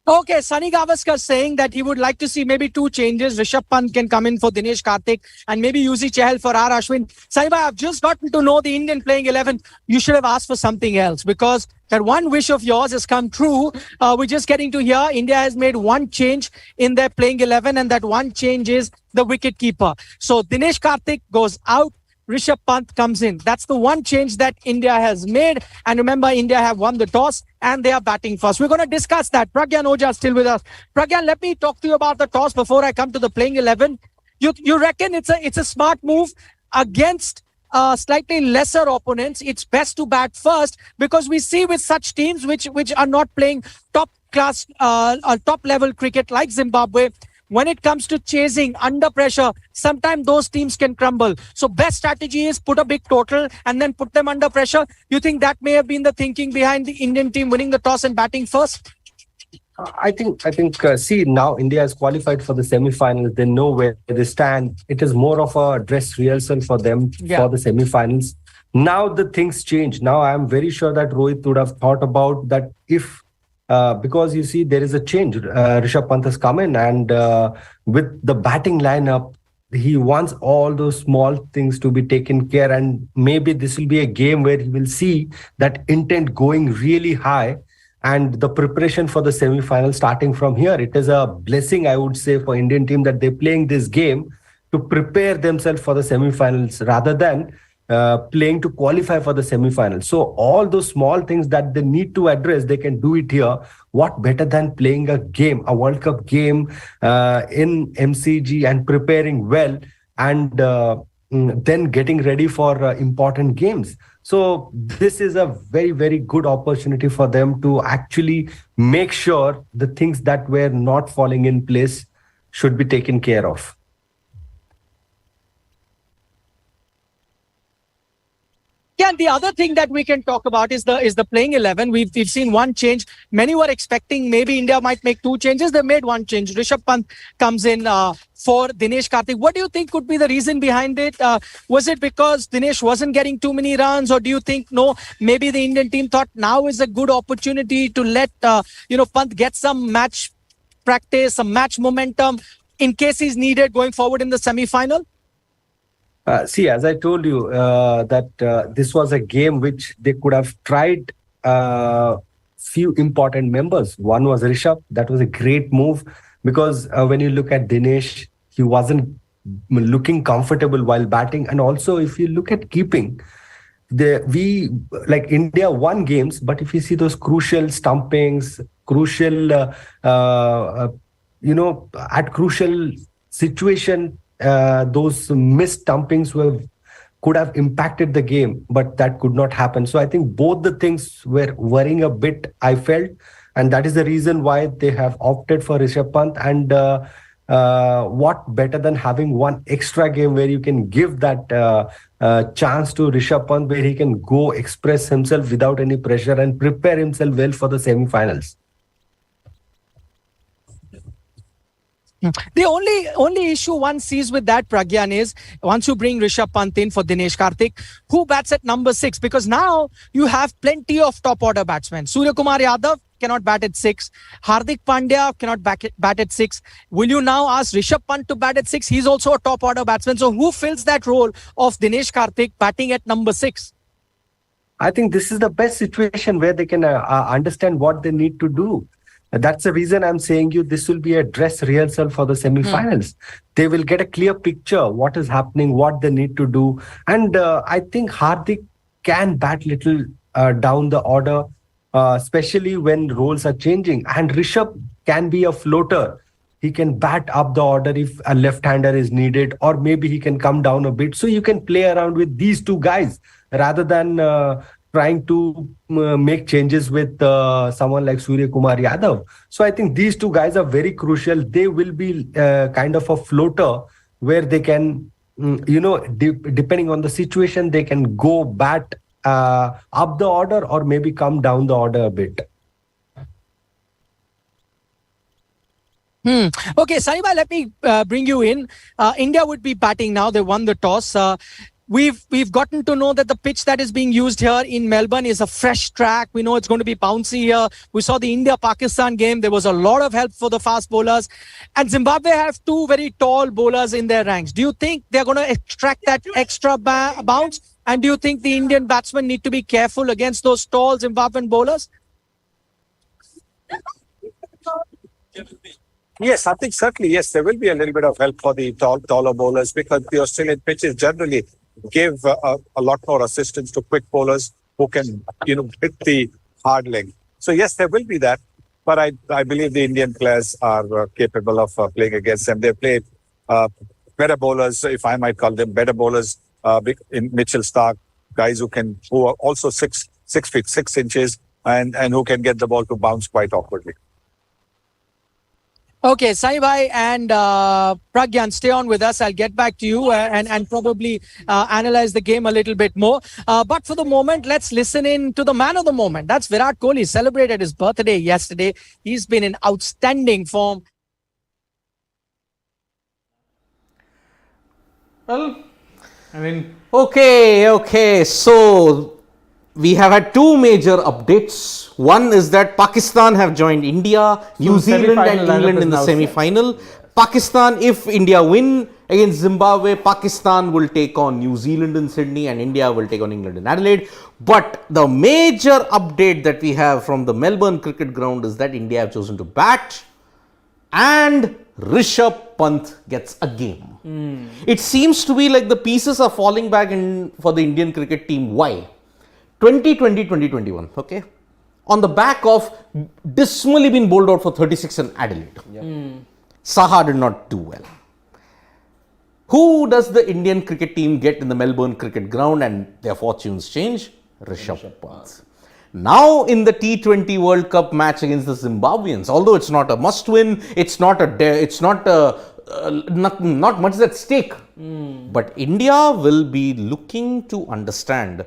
Okay, Sunny Gavaskar saying that he would like to see maybe two changes. Rishabh Pant can come in for Dinesh Karthik and maybe Yuzi Chahal for R. Ashwin. Sunny bhai, I've just gotten to know the Indian playing 11. You should have asked for something else because that one wish of yours has come true. We're just getting to hear India has made one change in their playing 11 and that one change is the wicket keeper. So Dinesh Karthik goes out. Rishabh Pant comes in. That's the one change that India has made. And remember, India have won the toss and they are batting first. We're going to discuss that. Pragyan Ojha is still with us. Pragyan, let me talk to you about the toss before I come to the playing 11. You reckon it's a smart move against slightly lesser opponents? It's best to bat first because we see with such teams which are not playing top class or top level cricket like Zimbabwe, when it comes to chasing under pressure, sometimes those teams can crumble. So best strategy is put a big total and then put them under pressure. You think that may have been the thinking behind the Indian team winning the toss and batting first? I think. See, now India has qualified for the semi-finals. They know where they stand. It is more of a dress rehearsal for them for the semi-finals. Now the things change. Now I am very sure that Rohit would have thought about that if. Because you see, there is a change. Rishabh Pant has come in and with the batting lineup, he wants all those small things to be taken care. And maybe this will be a game where he will see that intent going really high and the preparation for the semi-final starting from here. It is a blessing, I would say, for Indian team that they're playing this game to prepare themselves for the semi-finals rather than playing to qualify for the semi-finals. So all those small things that they need to address, they can do it here. What better than playing a game, a World Cup game in MCG and preparing well and then getting ready for important games. So this is a very, very good opportunity for them to actually make sure the things that were not falling in place should be taken care of. Yeah, and the other thing that we can talk about is the playing 11. We've seen one change. Many were expecting maybe India might make two changes. They made one change. Rishabh Pant comes in for Dinesh Karthik. What do you think could be the reason behind it? Was it because Dinesh wasn't getting too many runs, or do you think no? Maybe the Indian team thought now is a good opportunity to let Pant get some match practice, some match momentum in case he's needed going forward in the semi-final. See, as I told you, that this was a game which they could have tried few important members. One was Rishabh. That was a great move because when you look at Dinesh, he wasn't looking comfortable while batting. And also, if you look at keeping, India won games, but if you see those crucial stumpings, crucial, at crucial situation, those missed stumpings could have impacted the game, but that could not happen. So I think both the things were worrying a bit, I felt, and that is the reason why they have opted for Rishabh Pant. And what better than having one extra game where you can give that chance to Rishabh Pant, where he can go express himself without any pressure and prepare himself well for the semi-finals. The only issue one sees with that, Pragyan, is once you bring Rishabh Pant in for Dinesh Karthik, who bats at number 6? Because now you have plenty of top order batsmen. Surya Kumar Yadav cannot bat at 6. Hardik Pandya cannot bat at 6. Will you now ask Rishabh Pant to bat at 6? He's also a top order batsman. So who fills that role of Dinesh Karthik batting at number 6? I think this is the best situation where they can understand what they need to do. That's the reason I'm saying you this will be a dress rehearsal for the semi-finals. They will get a clear picture what is happening, what they need to do. And I think Hardik can bat little down the order, especially when roles are changing. And Rishabh can be a floater. he can bat up the order if a left-hander is needed, or maybe he can come down a bit. So you can play around with these two guys rather than trying to make changes with someone like Surya Kumar Yadav. So I think these two guys are very crucial. They will be kind of a floater where they can, depending on the situation, they can go bat up the order or maybe come down the order a bit. Okay, Sanibai, let me bring you in. India would be batting now. They won the toss. We've gotten to know that the pitch that is being used here in Melbourne is a fresh track. We know it's going to be bouncy here. We saw the India-Pakistan game. There was a lot of help for the fast bowlers. And Zimbabwe have two very tall bowlers in their ranks. Do you think they're going to extract that extra bounce? And do you think the Indian batsmen need to be careful against those tall Zimbabwean bowlers? Yes, I think certainly, yes, there will be a little bit of help for the taller bowlers because the Australian pitches generally give a lot more assistance to quick bowlers who can, hit the hard leg. So yes, there will be that, but I believe the Indian players are capable of playing against them. They play better bowlers, if I might call them better bowlers, in Mitchell Starc, guys who are also 6 feet 6 inches and who can get the ball to bounce quite awkwardly. Okay, Saibai and Pragyan, stay on with us. I'll get back to you and probably analyze the game a little bit more. But for the moment, let's listen in to the man of the moment. That's Virat Kohli. Celebrated his birthday yesterday. He's been in outstanding form. Well, I mean... Okay. So, we have had two major updates. One is that Pakistan have joined India, New Zealand and England in the semi-final. Pakistan, if India win against Zimbabwe, Pakistan will take on New Zealand in Sydney and India will take on England in Adelaide. But the major update that we have from the Melbourne cricket ground is that India have chosen to bat and Rishabh Pant gets a game. It seems to be like the pieces are falling back for the Indian cricket team. Why? 2020, 2021, okay? On the back of dismally being bowled out for 36 in Adelaide. Saha did not do well. Who does the Indian cricket team get in the Melbourne cricket ground and their fortunes change? Rishabh Pant. Now in the T20 World Cup match against the Zimbabweans, although it's not a must-win, it's not much at stake. But India will be looking to understand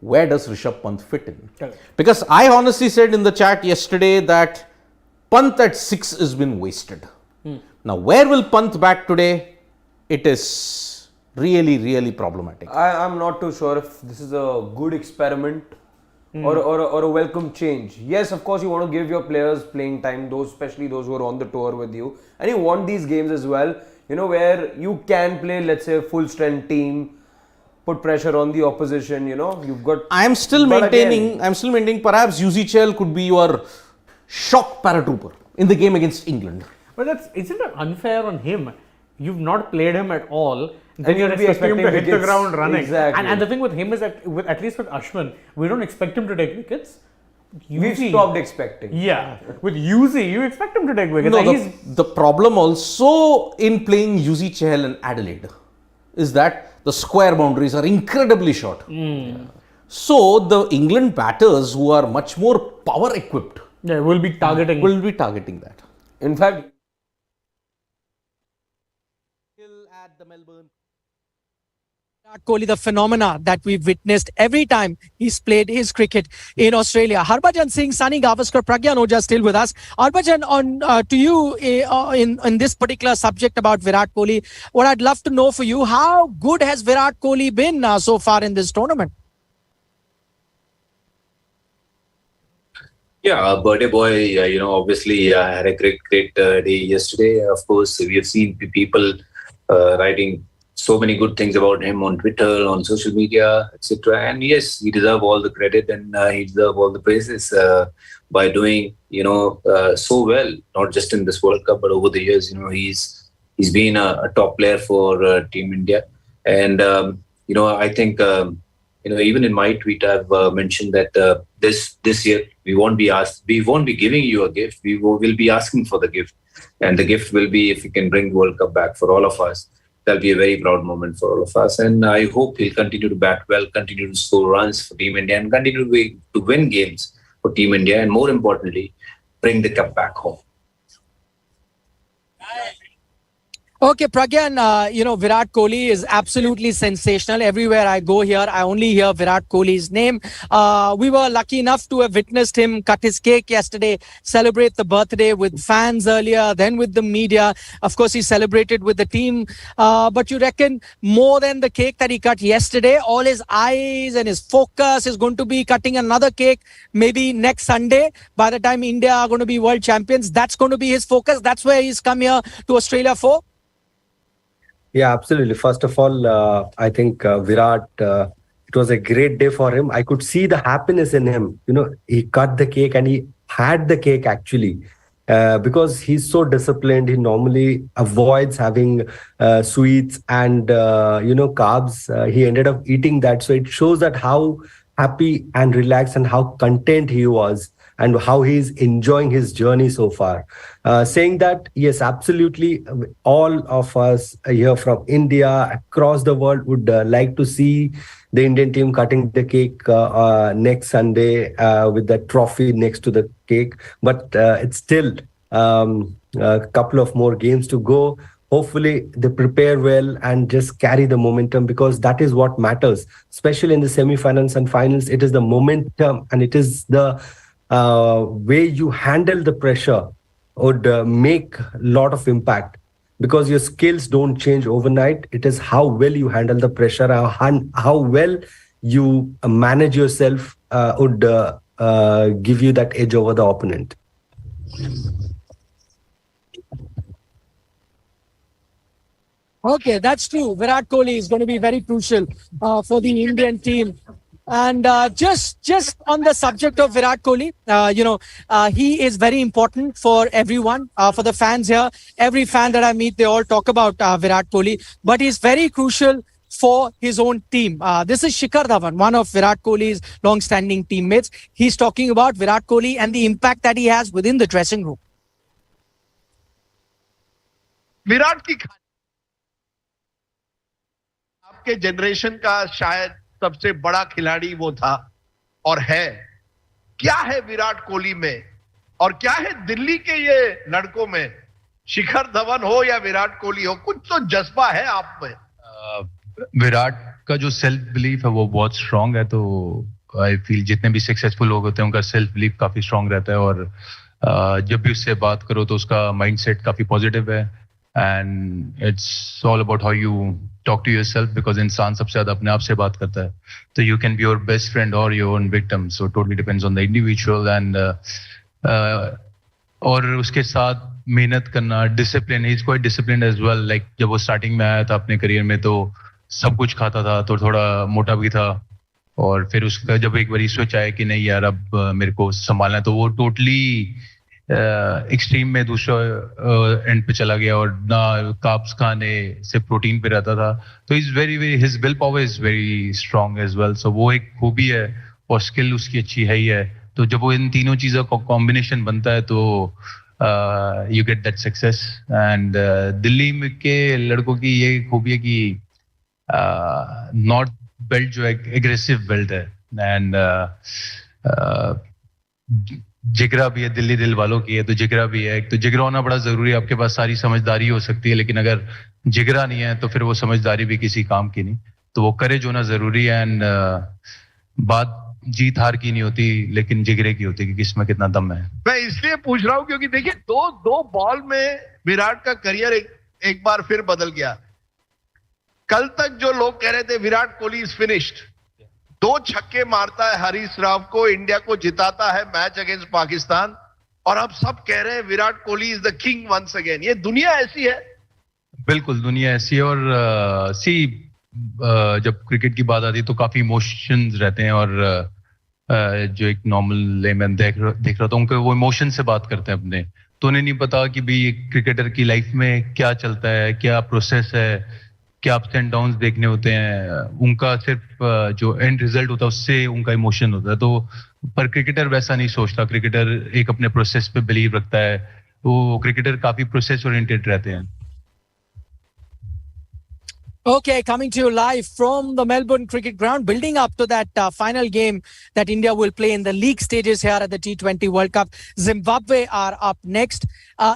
where does Rishabh Pant fit in. Because I honestly said in the chat yesterday that Pant at 6 has been wasted. Now where will Pant bat today? It is really problematic. I'm not too sure if this is a good experiment or a welcome change. Yes, of course you want to give your players playing time, especially those who are on the tour with you, and you want these games as well, where you can play, let's say, a full strength team, put pressure on the opposition, you've got... I'm still maintaining perhaps UZCHL could be your shock paratrooper in the game against England. But isn't it unfair on him? You've not played him at all, then you're expecting him to hit the ground running. Exactly. And the thing with him is that, at least with Ashwin, we don't expect him to take wickets. We've stopped expecting. Yeah. With UZ, you expect him to take wickets. No, the problem also in playing UZCHL and Adelaide is that the square boundaries are incredibly short. So the England batters who are much more power equipped will be targeting that. In fact, at the Melbourne. Virat Kohli, the phenomena that we've witnessed every time he's played his cricket in Australia. Harbhajan Singh, Sani Gavaskar, Pragyan Ojha still with us. Harbhajan, on to you in this particular subject about Virat Kohli, what I'd love to know for you, how good has Virat Kohli been so far in this tournament? Yeah, birthday boy, obviously had a great day yesterday. Of course, we have seen people writing so many good things about him on Twitter, on social media, etc. And yes, he deserves all the credit and he deserves all the praises by doing, so well, not just in this World Cup, but over the years, he's been a top player for Team India. And, I think even in my tweet, I've mentioned that this year we won't be giving you a gift. We'll be asking for the gift, and the gift will be if you can bring World Cup back for all of us. That'll be a very proud moment for all of us, and I hope he'll continue to bat well, continue to score runs for Team India, and continue to win games for Team India, and more importantly, bring the cup back home. Okay, Pragyan, Virat Kohli is absolutely sensational. Everywhere I go here, I only hear Virat Kohli's name. We were lucky enough to have witnessed him cut his cake yesterday, celebrate the birthday with fans earlier, then with the media. Of course, he celebrated with the team. But you reckon more than the cake that he cut yesterday, all his eyes and his focus is going to be cutting another cake maybe next Sunday. By the time India are going to be world champions, that's going to be his focus. That's where he's come here to Australia for. Yeah, absolutely. First of all, I think Virat, it was a great day for him. I could see the happiness in him. He cut the cake and he had the cake actually. Because he's so disciplined, he normally avoids having sweets and, carbs. He ended up eating that. So it shows that how happy and relaxed and how content he was and how he's enjoying his journey so far. Saying that, yes, absolutely, all of us here from India, across the world would like to see the Indian team cutting the cake next Sunday with the trophy next to the cake. But it's still a couple of more games to go. Hopefully they prepare well and just carry the momentum, because that is what matters, especially in the semi-finals and finals. It is the momentum and it is the way you handle the pressure would make a lot of impact, because your skills don't change overnight. It is how well you handle the pressure, how well you manage yourself would give you that edge over the opponent. Okay, that's true. Virat Kohli is going to be very crucial for the Indian team. And just on the subject of Virat Kohli, he is very important for everyone, for the fans here. Every fan that I meet, they all talk about Virat Kohli, but he's very crucial for his own team. This is Shikhar Dhawan, one of Virat Kohli's long-standing teammates. He's talking about Virat Kohli and the impact that he has within the dressing room. Virat की आपके generation का शायद सबसे बड़ा खिलाड़ी वो था और है। क्या है विराट कोहली में और क्या है दिल्ली के ये लड़कों में? शिखर धवन हो या विराट कोहली हो, कुछ तो जज्बा है आप में। विराट का जो सेल्फ बिलीफ है वो बहुत स्ट्रांग है, तो आई फील जितने भी सक्सेसफुल लोग होते हैं उनका सेल्फ बिलीफ काफी स्ट्रांग रहता है, और जब भी उससे बात करो तो उसका माइंडसेट काफी पॉजिटिव है। And it's all about how you talk to yourself, because इंसान सबसे ज्यादा अपने आप से बात करता है, तो you can be your best friend और your own victim, so totally depends on the individual. And और उसके साथ मेहनत करना, discipline, he is quite disciplined as well. Like जब वो स्टार्टिंग में आया था अपने करियर में तो सब कुछ खाता था, तो थोड़ा मोटा भी था, और फिर उसका जब एक बार स्विच आया कि नहीं यार अब मेरे को संभालना है, तो वो टोटली एक्सट्रीम में दूसरा एंड पे चला गया और ना कार्ब्स खाने से प्रोटीन पे रहता था। तो is very his will power is very strong as well, so वो एक खूबी है और स्किल उसकी अच्छी है ही है। तो जब वो इन तीनों चीजों का कॉम्बिनेशन बनता है तो you get that success. And Delhi में के लड़कों की ये खूबी है कि नॉर्थ बेल्ट जो है एग्रेसिव बेल्ट है, एंड जिगरा भी है, दिल्ली दिल वालों की है तो जिगरा भी है। एक तो जिगरा होना बड़ा जरूरी है, आपके पास सारी समझदारी हो सकती है, लेकिन अगर जिगरा नहीं है तो फिर वो समझदारी भी किसी काम की नहीं, तो वो करेज होना जरूरी है। एंड बात जीत हार की नहीं होती, लेकिन जिगरे की होती है कि किसमें कितना दम है। मैं इसलिए पूछ रहा हूं क्योंकि देखिए दो बॉल में विराट का करियर एक बार फिर बदल गया। कल तक जो लोग कह रहे थे विराट कोहली इज फिनिश्ड, 2 छक्के मारता है हरीश राव को, इंडिया को जिताता है मैच अगेंस्ट पाकिस्तान, और अब सब कह रहे हैं Virat Kohli is the king once again. ये दुनिया ऐसी है। बिल्कुल दुनिया ऐसी है, और जब क्रिकेट की बात आती है तो काफी इमोशंस रहते हैं, और जो एक नॉर्मल लेमैन देख रहा था उनको वो इमोशन से बात करते हैं अपने, तो उन्हें नहीं पता कि भाई क्रिकेटर की लाइफ में क्या चलता है, क्या प्रोसेस है, क्या अप्स एंड डाउन्स देखने होते हैं, उनका सिर्फ जो एंड रिजल्ट होता है उससे उनका इमोशन होता है। तो पर क्रिकेटर वैसा नहीं सोचता, क्रिकेटर एक अपने प्रोसेस पे बिलीव रखता है, वो क्रिकेटर काफी प्रोसेस ओरिएंटेड रहते हैं। Okay, coming to you live from the Melbourne Cricket Ground, building up to that final game that India will play in the league stages here at the T20 World Cup. Zimbabwe are up next.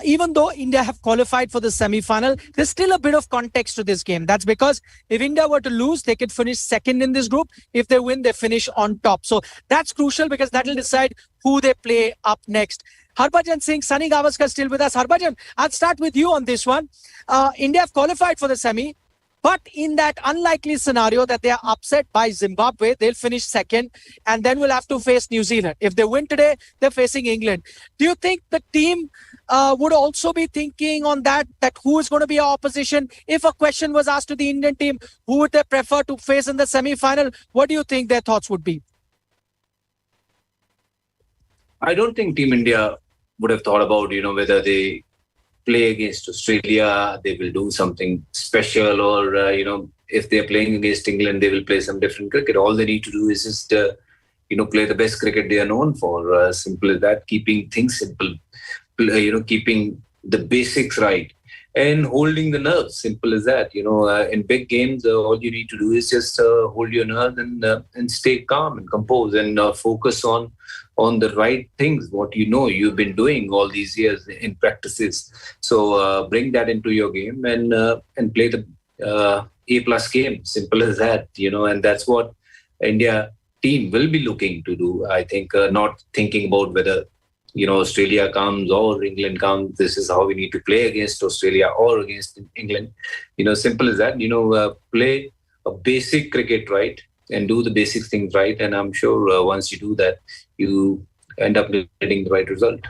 Even though India have qualified for the semi-final, there's still a bit of context to this game. That's because if India were to lose, they could finish second in this group. If they win, they finish on top. So that's crucial because that will decide who they play up next. Harbhajan Singh, Sunny Gavaskar still with us. Harbhajan, I'll start with you on this one. India have qualified for the semi. But in that unlikely scenario that they are upset by Zimbabwe, they'll finish second and then we'll have to face New Zealand. If they win today, they're facing England. Do you think the team would also be thinking on that who is going to be our opposition? If a question was asked to the Indian team, who would they prefer to face in the semi-final? What do you think their thoughts would be? I don't think Team India would have thought about, whether they play against Australia, they will do something special, or if they're playing against England, they will play some different cricket. All they need to do is just play the best cricket they are known for. Simple as that. Keeping things simple, keeping the basics right, and holding the nerves. Simple as that. In big games, all you need to do is just hold your nerve and stay calm and composed and focus on the right things, what you've been doing all these years in practices. So bring that into your game and play the A+ game. Simple as that, and that's what India team will be looking to do. I think not thinking about whether Australia comes or England comes. This is how we need to play against Australia or against England. Simple as that. Play a basic cricket right and do the basic things right. And I'm sure once you do that, you end up getting the right result.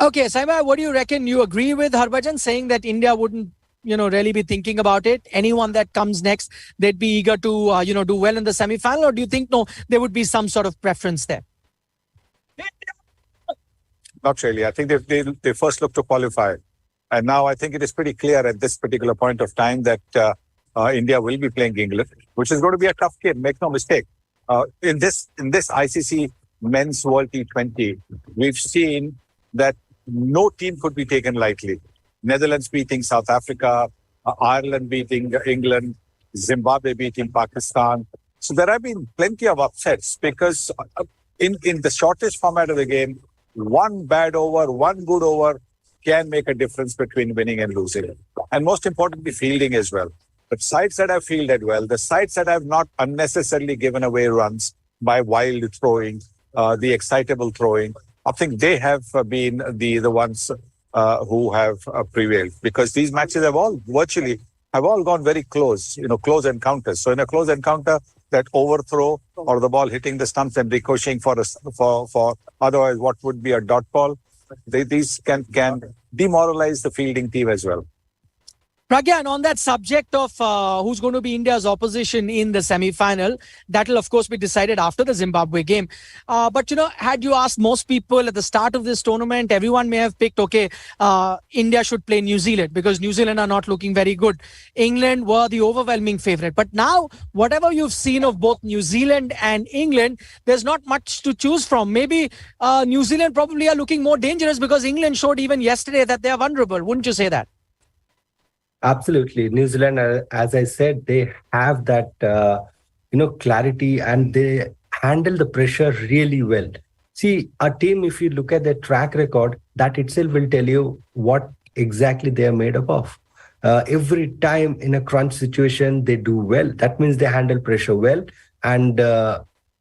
Okay, Saima, what do you reckon? You agree with Harbhajan saying that India wouldn't, really be thinking about it? Anyone that comes next, they'd be eager to, do well in the semi-final? Or do you think, no, there would be some sort of preference there? Not really. I think they first look to qualify. And now I think it is pretty clear at this particular point of time that India will be playing England, which is going to be a tough game. Make no mistake. In this ICC Men's World T20, we've seen that no team could be taken lightly. Netherlands beating South Africa, Ireland beating England, Zimbabwe beating Pakistan. So there have been plenty of upsets because in the shortest format of the game, one bad over, one good over can make a difference between winning and losing. And most importantly, fielding as well. The sides that have fielded well, the sides that have not unnecessarily given away runs by wild throwing, the excitable throwing, I think they have been the ones who have prevailed, because these matches have all gone very close, close encounters. So in a close encounter, that overthrow or the ball hitting the stumps and ricocheting for otherwise what would be a dot ball, these can demoralize the fielding team as well. Pragya, and on that subject of who's going to be India's opposition in the semi-final, that will of course be decided after the Zimbabwe game. But had you asked most people at the start of this tournament, everyone may have picked, India should play New Zealand because New Zealand are not looking very good. England were the overwhelming favourite. But now, whatever you've seen of both New Zealand and England, there's not much to choose from. Maybe New Zealand probably are looking more dangerous because England showed even yesterday that they are vulnerable. Wouldn't you say that? Absolutely. New Zealand, as I said, they have that, clarity and they handle the pressure really well. See, a team, if you look at their track record, that itself will tell you what exactly they are made up of. Every time in a crunch situation, they do well. That means they handle pressure well. And,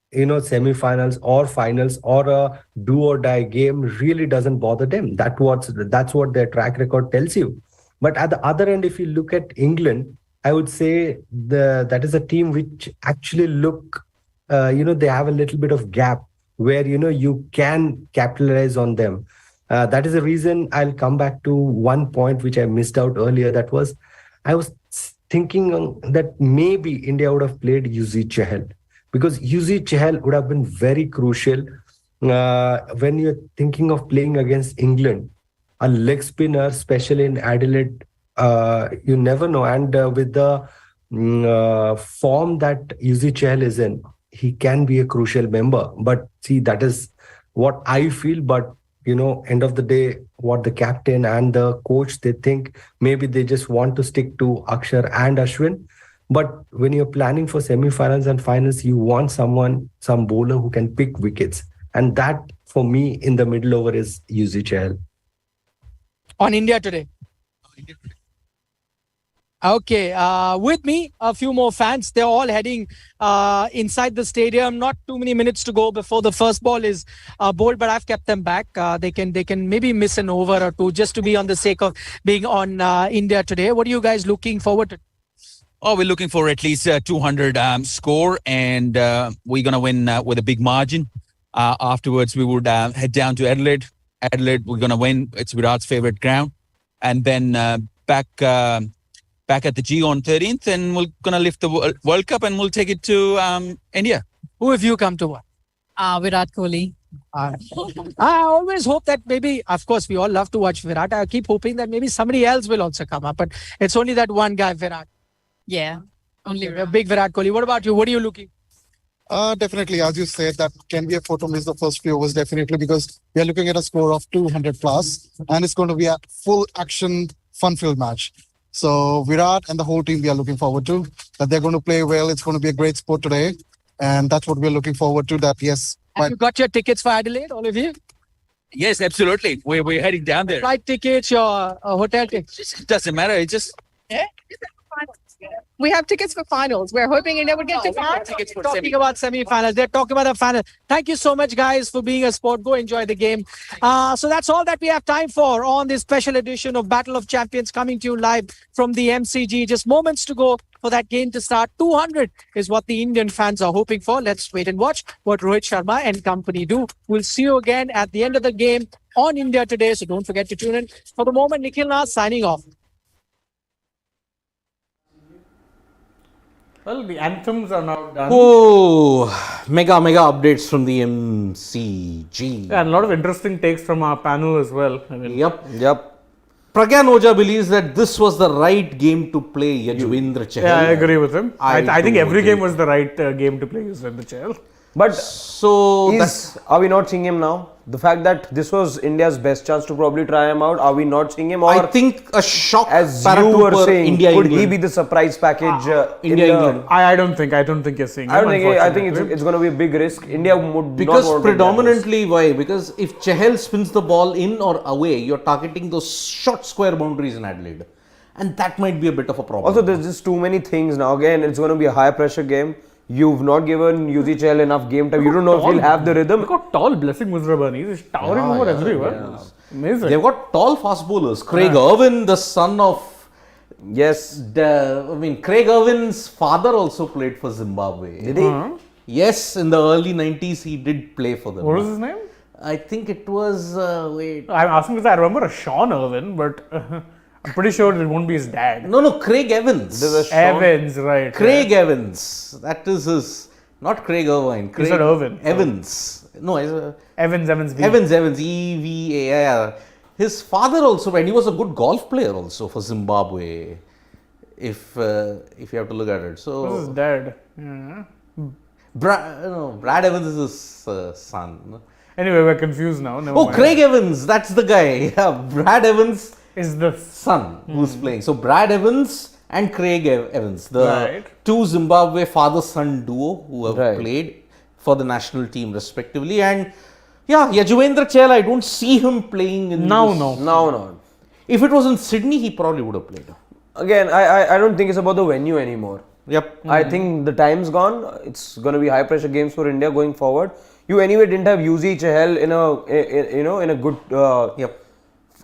semi-finals or finals or a do or die game really doesn't bother them. That's what their track record tells you. But at the other end, if you look at England, I would say that is a team which actually look, they have a little bit of gap where, you can capitalize on them. That is the reason I'll come back to one point which I missed out earlier. That was, I was thinking that maybe India would have played Yuzi Chahal, because Yuzi Chahal would have been very crucial when you're thinking of playing against England. A leg spinner, especially in Adelaide, you never know. And with the form that Yuzi Chahal is in, he can be a crucial member. But see, that is what I feel. But end of the day, what the captain and the coach, they think maybe they just want to stick to Akshar and Ashwin. But when you're planning for semi-finals and finals, you want some bowler who can pick wickets. And that, for me, in the middle over is Yuzi Chahal. On India today. Okay, with me, a few more fans. They're all heading inside the stadium. Not too many minutes to go before the first ball is bowled, but I've kept them back. They can maybe miss an over or two just to be on the sake of being on India today. What are you guys looking forward to? Oh, we're looking for at least 200 score, and we're going to win with a big margin. Afterwards, we would head down to Adelaide. Adelaide, we're going to win. It's Virat's favorite ground. And then back at the G on 13th, and we're going to lift the World Cup, and we'll take it to India. Who have you come to watch? Virat Kohli. I always hope that maybe, of course, we all love to watch Virat. I keep hoping that maybe somebody else will also come up, but it's only that one guy, Virat. Yeah, only a big Virat Kohli. What about you? What are you looking? Definitely, as you said, that can be a photo miss the first few overs, definitely, because we are looking at a score of 200 plus, and it's going to be a full action, fun-filled match. So Virat and the whole team, we are looking forward to that. They're going to play well. It's going to be a great sport today, and that's what we're looking forward to. That yes. Have you got your tickets for Adelaide, all of you? Yes, absolutely. We're heading down there. Flight tickets, your hotel tickets. It doesn't matter. It just. Yeah. We have tickets for finals. We're hoping India would get to finals. Talking about semi-finals. They're talking about the final. Thank you so much, guys, for being a sport. Go enjoy the game. So that's all that we have time for on this special edition of Battle of Champions, coming to you live from the MCG. Just moments to go for that game to start. 200 is what the Indian fans are hoping for. Let's wait and watch what Rohit Sharma and company do. We'll see you again at the end of the game on India Today. So don't forget to tune in. For the moment, Nikhil Nas signing off. Well, the anthems are now done. Oh, mega updates from the MCG. Yeah, and a lot of interesting takes from our panel as well. I mean, Yep. Pragyan Oja believes that this was the right game to play Yajuvendra Chahal. Yeah, I agree with him. I think every agree. game was the right game to play Yajuvendra Chahal. But so are we not seeing him now? The fact that this was India's best chance to probably try him out, are we not seeing him? Or I think a shock, as you were saying, India, could England. he be the surprise package? England. I don't think you're seeing him. I think it's going to be a big risk. India would because not want predominantly why? Because if Chahal spins the ball in or away, you're targeting those short square boundaries in Adelaide, and that might be a bit of a problem. Also, there's just too many things now. Again, it's going to be a high pressure game. You've not given Yuzi Chahal enough game time. You don't know if he'll have the rhythm. Look how tall Blessing Muzrabani is. He's towering over everyone. Yeah. Amazing. They've got tall fast bowlers. Craig Irwin, the son of... Yes. Craig Irwin's father also played for Zimbabwe. Did he? Yes, in the early 90s he did play for them. What was his name? I think it was... I'm asking because I remember a Sean Irwin, but... I'm pretty sure it won't be his dad. No, Craig Evans. Evans, right. Craig Evans. That is his... Not Craig Irvine. He said Irvin. Evans. No, Evans. Evans. EVA. Yeah. His father also, and he was a good golf player also for Zimbabwe. If you have to look at it. So... Who's his dad? Yeah. Brad Evans is his son. Anyway, we're confused now. Mind. Craig Evans. That's the guy. Yeah, Brad Evans is the son who's playing. So Brad Evans and Craig Evans, the two Zimbabwe father-son duo who have played for the national team respectively. And yeah, Yajuvendra Chahal, I don't see him playing in No. If it was in Sydney, he probably would have played. Again, I don't think it's about the venue anymore. Yep. I think the time's gone. It's going to be high pressure games for India going forward. You anyway didn't have Yuzi Chahal in a good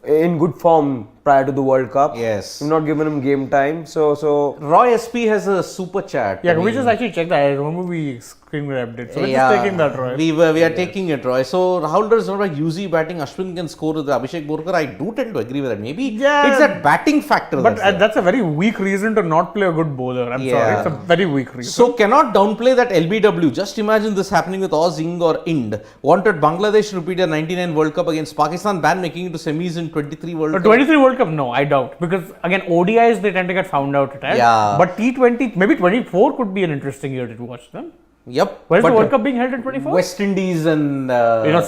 in good form prior to the World Cup. Yes. You've not given him game time. So Roy SP has a super chat. Yeah, can we just actually check that? I remember we screen update. So we're just taking that, Roy. We are taking it, Roy. So Rahul does not like Yuzi batting. Ashwin can score with Abhishek Borkar. I do tend to agree with that. Maybe it's that batting factor. But that's a very weak reason to not play a good bowler. I'm sorry. It's a very weak reason. So cannot downplay that LBW. Just imagine this happening with Oz, Ing or Ind. Wanted Bangladesh to repeat a 99 World Cup against Pakistan. Ban making it to semis in 23 World Cup. 23 World World Cup, no, I doubt. Because again, ODIs, they tend to get found out at times. Yeah. But T20, maybe 24 could be an interesting year to watch them. Yep. Where's the But, World Cup being held in 24? West Indies and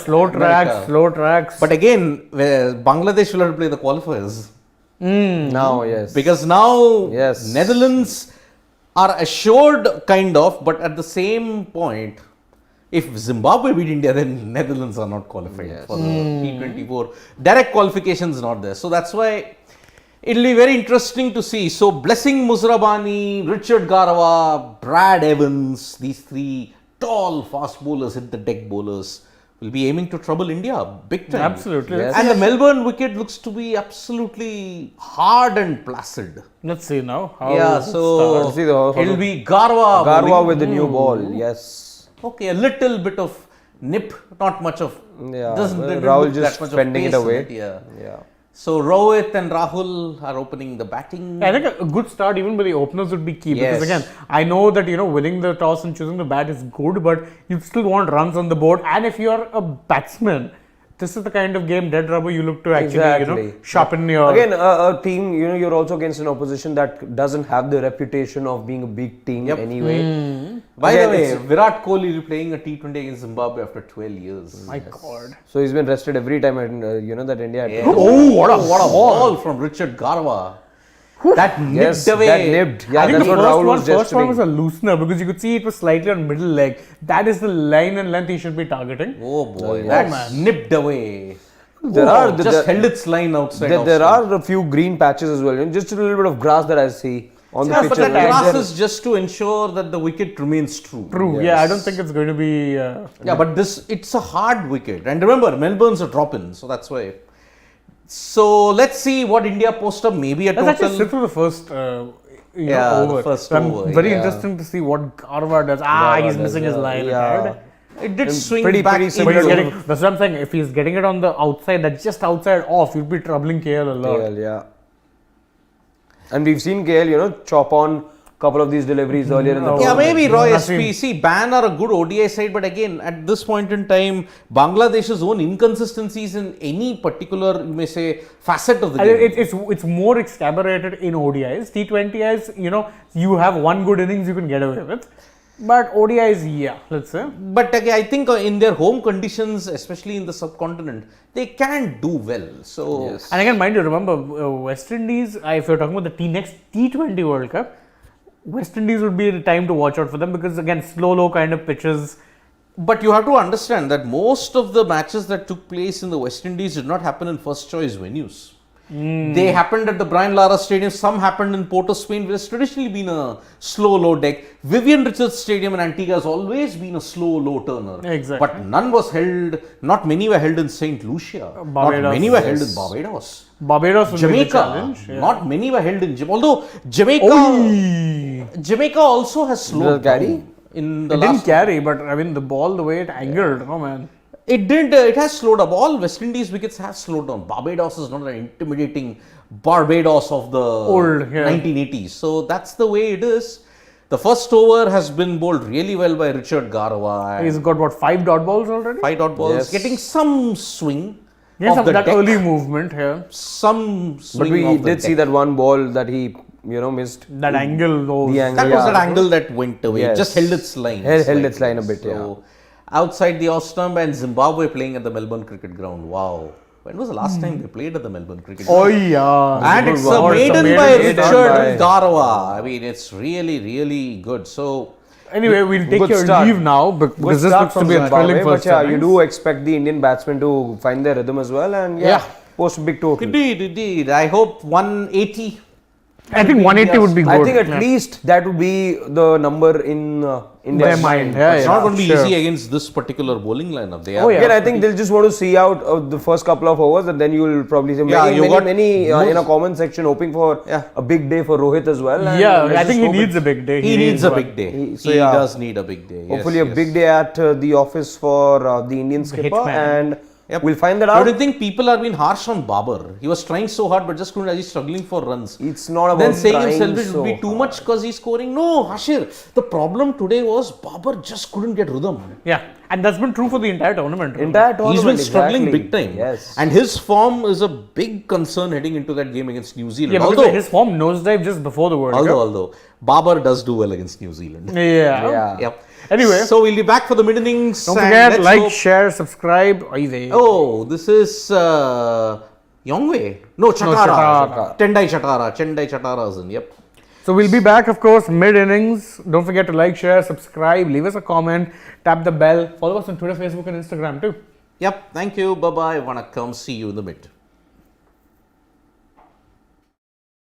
slow tracks. But again, Bangladesh will have to play the qualifiers. Now, yes. Because now Yes. Netherlands are assured, kind of, but at the same point, if Zimbabwe beat India, then Netherlands are not qualified for the T24. Direct qualification is not there. So that's why it'll be very interesting to see. So Blessing Musrabani, Richard Garava, Brad Evans, these three tall fast bowlers, hit the deck bowlers, will be aiming to trouble India big time. Absolutely. Yes. And the Melbourne wicket looks to be absolutely hard and placid. Let's see now. So See it'll be Garva. Garva bowling. with the new ball. Yes. Okay, a little bit of nip, not much of. Yeah. Didn't Rahul look just that much of spending it pace in away. Yeah. So Rohit and Rahul are opening the batting. I think a good start even with the openers would be key. Yes. Because again, I know that, winning the toss and choosing the bat is good, but you still want runs on the board. And if you're a batsman, this is the kind of game, dead rubber, you look to actually, sharpen your... Again, a team, you're also against an opposition that doesn't have the reputation of being a big team anyway. By the way, Virat Kohli replaying a T20 against Zimbabwe after 12 years. My God. So he's been rested every time, that India... Yeah. Oh, what a ball from Richard Garva. That nipped away. That nipped. Yeah, I think that's the what Rahul was first one was gesturing. a loosener because you could see it was slightly on middle leg. That is the line and length he should be targeting. Oh boy, that's nipped away. There just held its line outside. There are a few green patches as well. Just a little bit of grass that I see on the pitch. But that grass is just to ensure that the wicket remains true. Yeah, I don't think it's going to be... yeah, but it's a hard wicket. And remember, Melbourne's a drop-in, so that's why. So let's see what India post up. Maybe a Let's total. actually sit through the first over. The first over. Very interesting to see what Garva does. He's missing his line ahead. It did swing pretty back. similar. That's what I'm saying. If he's getting it on the outside, that's just outside off, you'd be troubling KL a lot. KL, yeah. And we've seen KL, chop on couple of these deliveries earlier in the Yeah, tournament. maybe Roy SPC, Ban are a good ODI side, but again, at this point in time, Bangladesh's own inconsistencies in any particular, you may say, facet of the game. It's more exacerbated in ODIs. T20is, you have one good innings you can get away with. But ODIs, let's say. But again, I think in their home conditions, especially in the subcontinent, they can do well. So, And again, mind you, remember, West Indies, if you're talking about the next T20 World Cup, West Indies would be the time to watch out for them because again, low kind of pitches. But you have to understand that most of the matches that took place in the West Indies did not happen in first choice venues. They happened at the Brian Lara Stadium. Some happened in Port of Spain, which has traditionally been a slow, low deck. Vivian Richards Stadium in Antigua has always been a slow, low turner. Exactly. But not many were held in St. Lucia. Barbados. Not many were held in Barbados. Barbados will be the Jamaica, challenge. not many were held in Jamaica. Although Jamaica also has slowed down. In the It didn't carry, but I mean the ball, the way it angled, oh man. It didn't. It has slowed up. All West Indies wickets have slowed down. Barbados is not an intimidating Barbados of the old 1980s. So that's the way it is. The first over has been bowled really well by Richard Garva. He's got what, 5 dot balls already? 5 dot balls, Yes. getting some swing. Yes, of the that deck. early movement here. Some swing. But we of the did see deck. that one ball that he, missed. That angle, though. The angle, That was that angle that went away. Yes. Just held its line. Held its line a bit, So, outside the off stump and Zimbabwe playing at the Melbourne Cricket Ground. Wow. When was the last time they played at the Melbourne Cricket Oh Ground? yeah. And it's a maiden by Richard Garva. I mean, it's really, really good. So, anyway, we'll take Good your start. leave now because Good this start looks to from be a Zimbabwe, thrilling but first yeah, you innings. do expect the Indian batsmen to find their rhythm as well and post a big total. indeed. I hope 180. I think 180 would be good. I think at least that would be the number in India's mind. It's not going to be easy against this particular bowling lineup. They are Again, I think they'll just want to see out the first couple of overs and then you will probably see many in a comment section hoping for a big day for Rohit as well. And I think he needs a big day. He needs a big day. He does need a big day. Hopefully a big day at the office for the Indian skipper hitman. and Yep. We'll find that How out. do you think people are being harsh on Babar? He was trying so hard, but just couldn't. He's struggling for runs. It's not about then saying trying himself it so would be too much because he's scoring. No, Hashir. The problem today was Babar just couldn't get rhythm. Yeah, and that's been true for the entire tournament. He's been struggling exactly. big time. Yes. And his form is a big concern heading into that game against New Zealand. Yeah, because although his form nosedive just before the World Cup. although Babar does do well against New Zealand. Yeah. Yep. Anyway, so we'll be back for the mid innings. Don't and forget, let's like, hope- share, subscribe. Oy Oh, this is Yongwei. No, Chatara. Chennai Chatara. Yep. So we'll be back, of course, mid innings. Don't forget to like, share, subscribe, leave us a comment, tap the bell, follow us on Twitter, Facebook, and Instagram too. Yep. Thank you. Bye bye. Vanakkam. See you in the mid.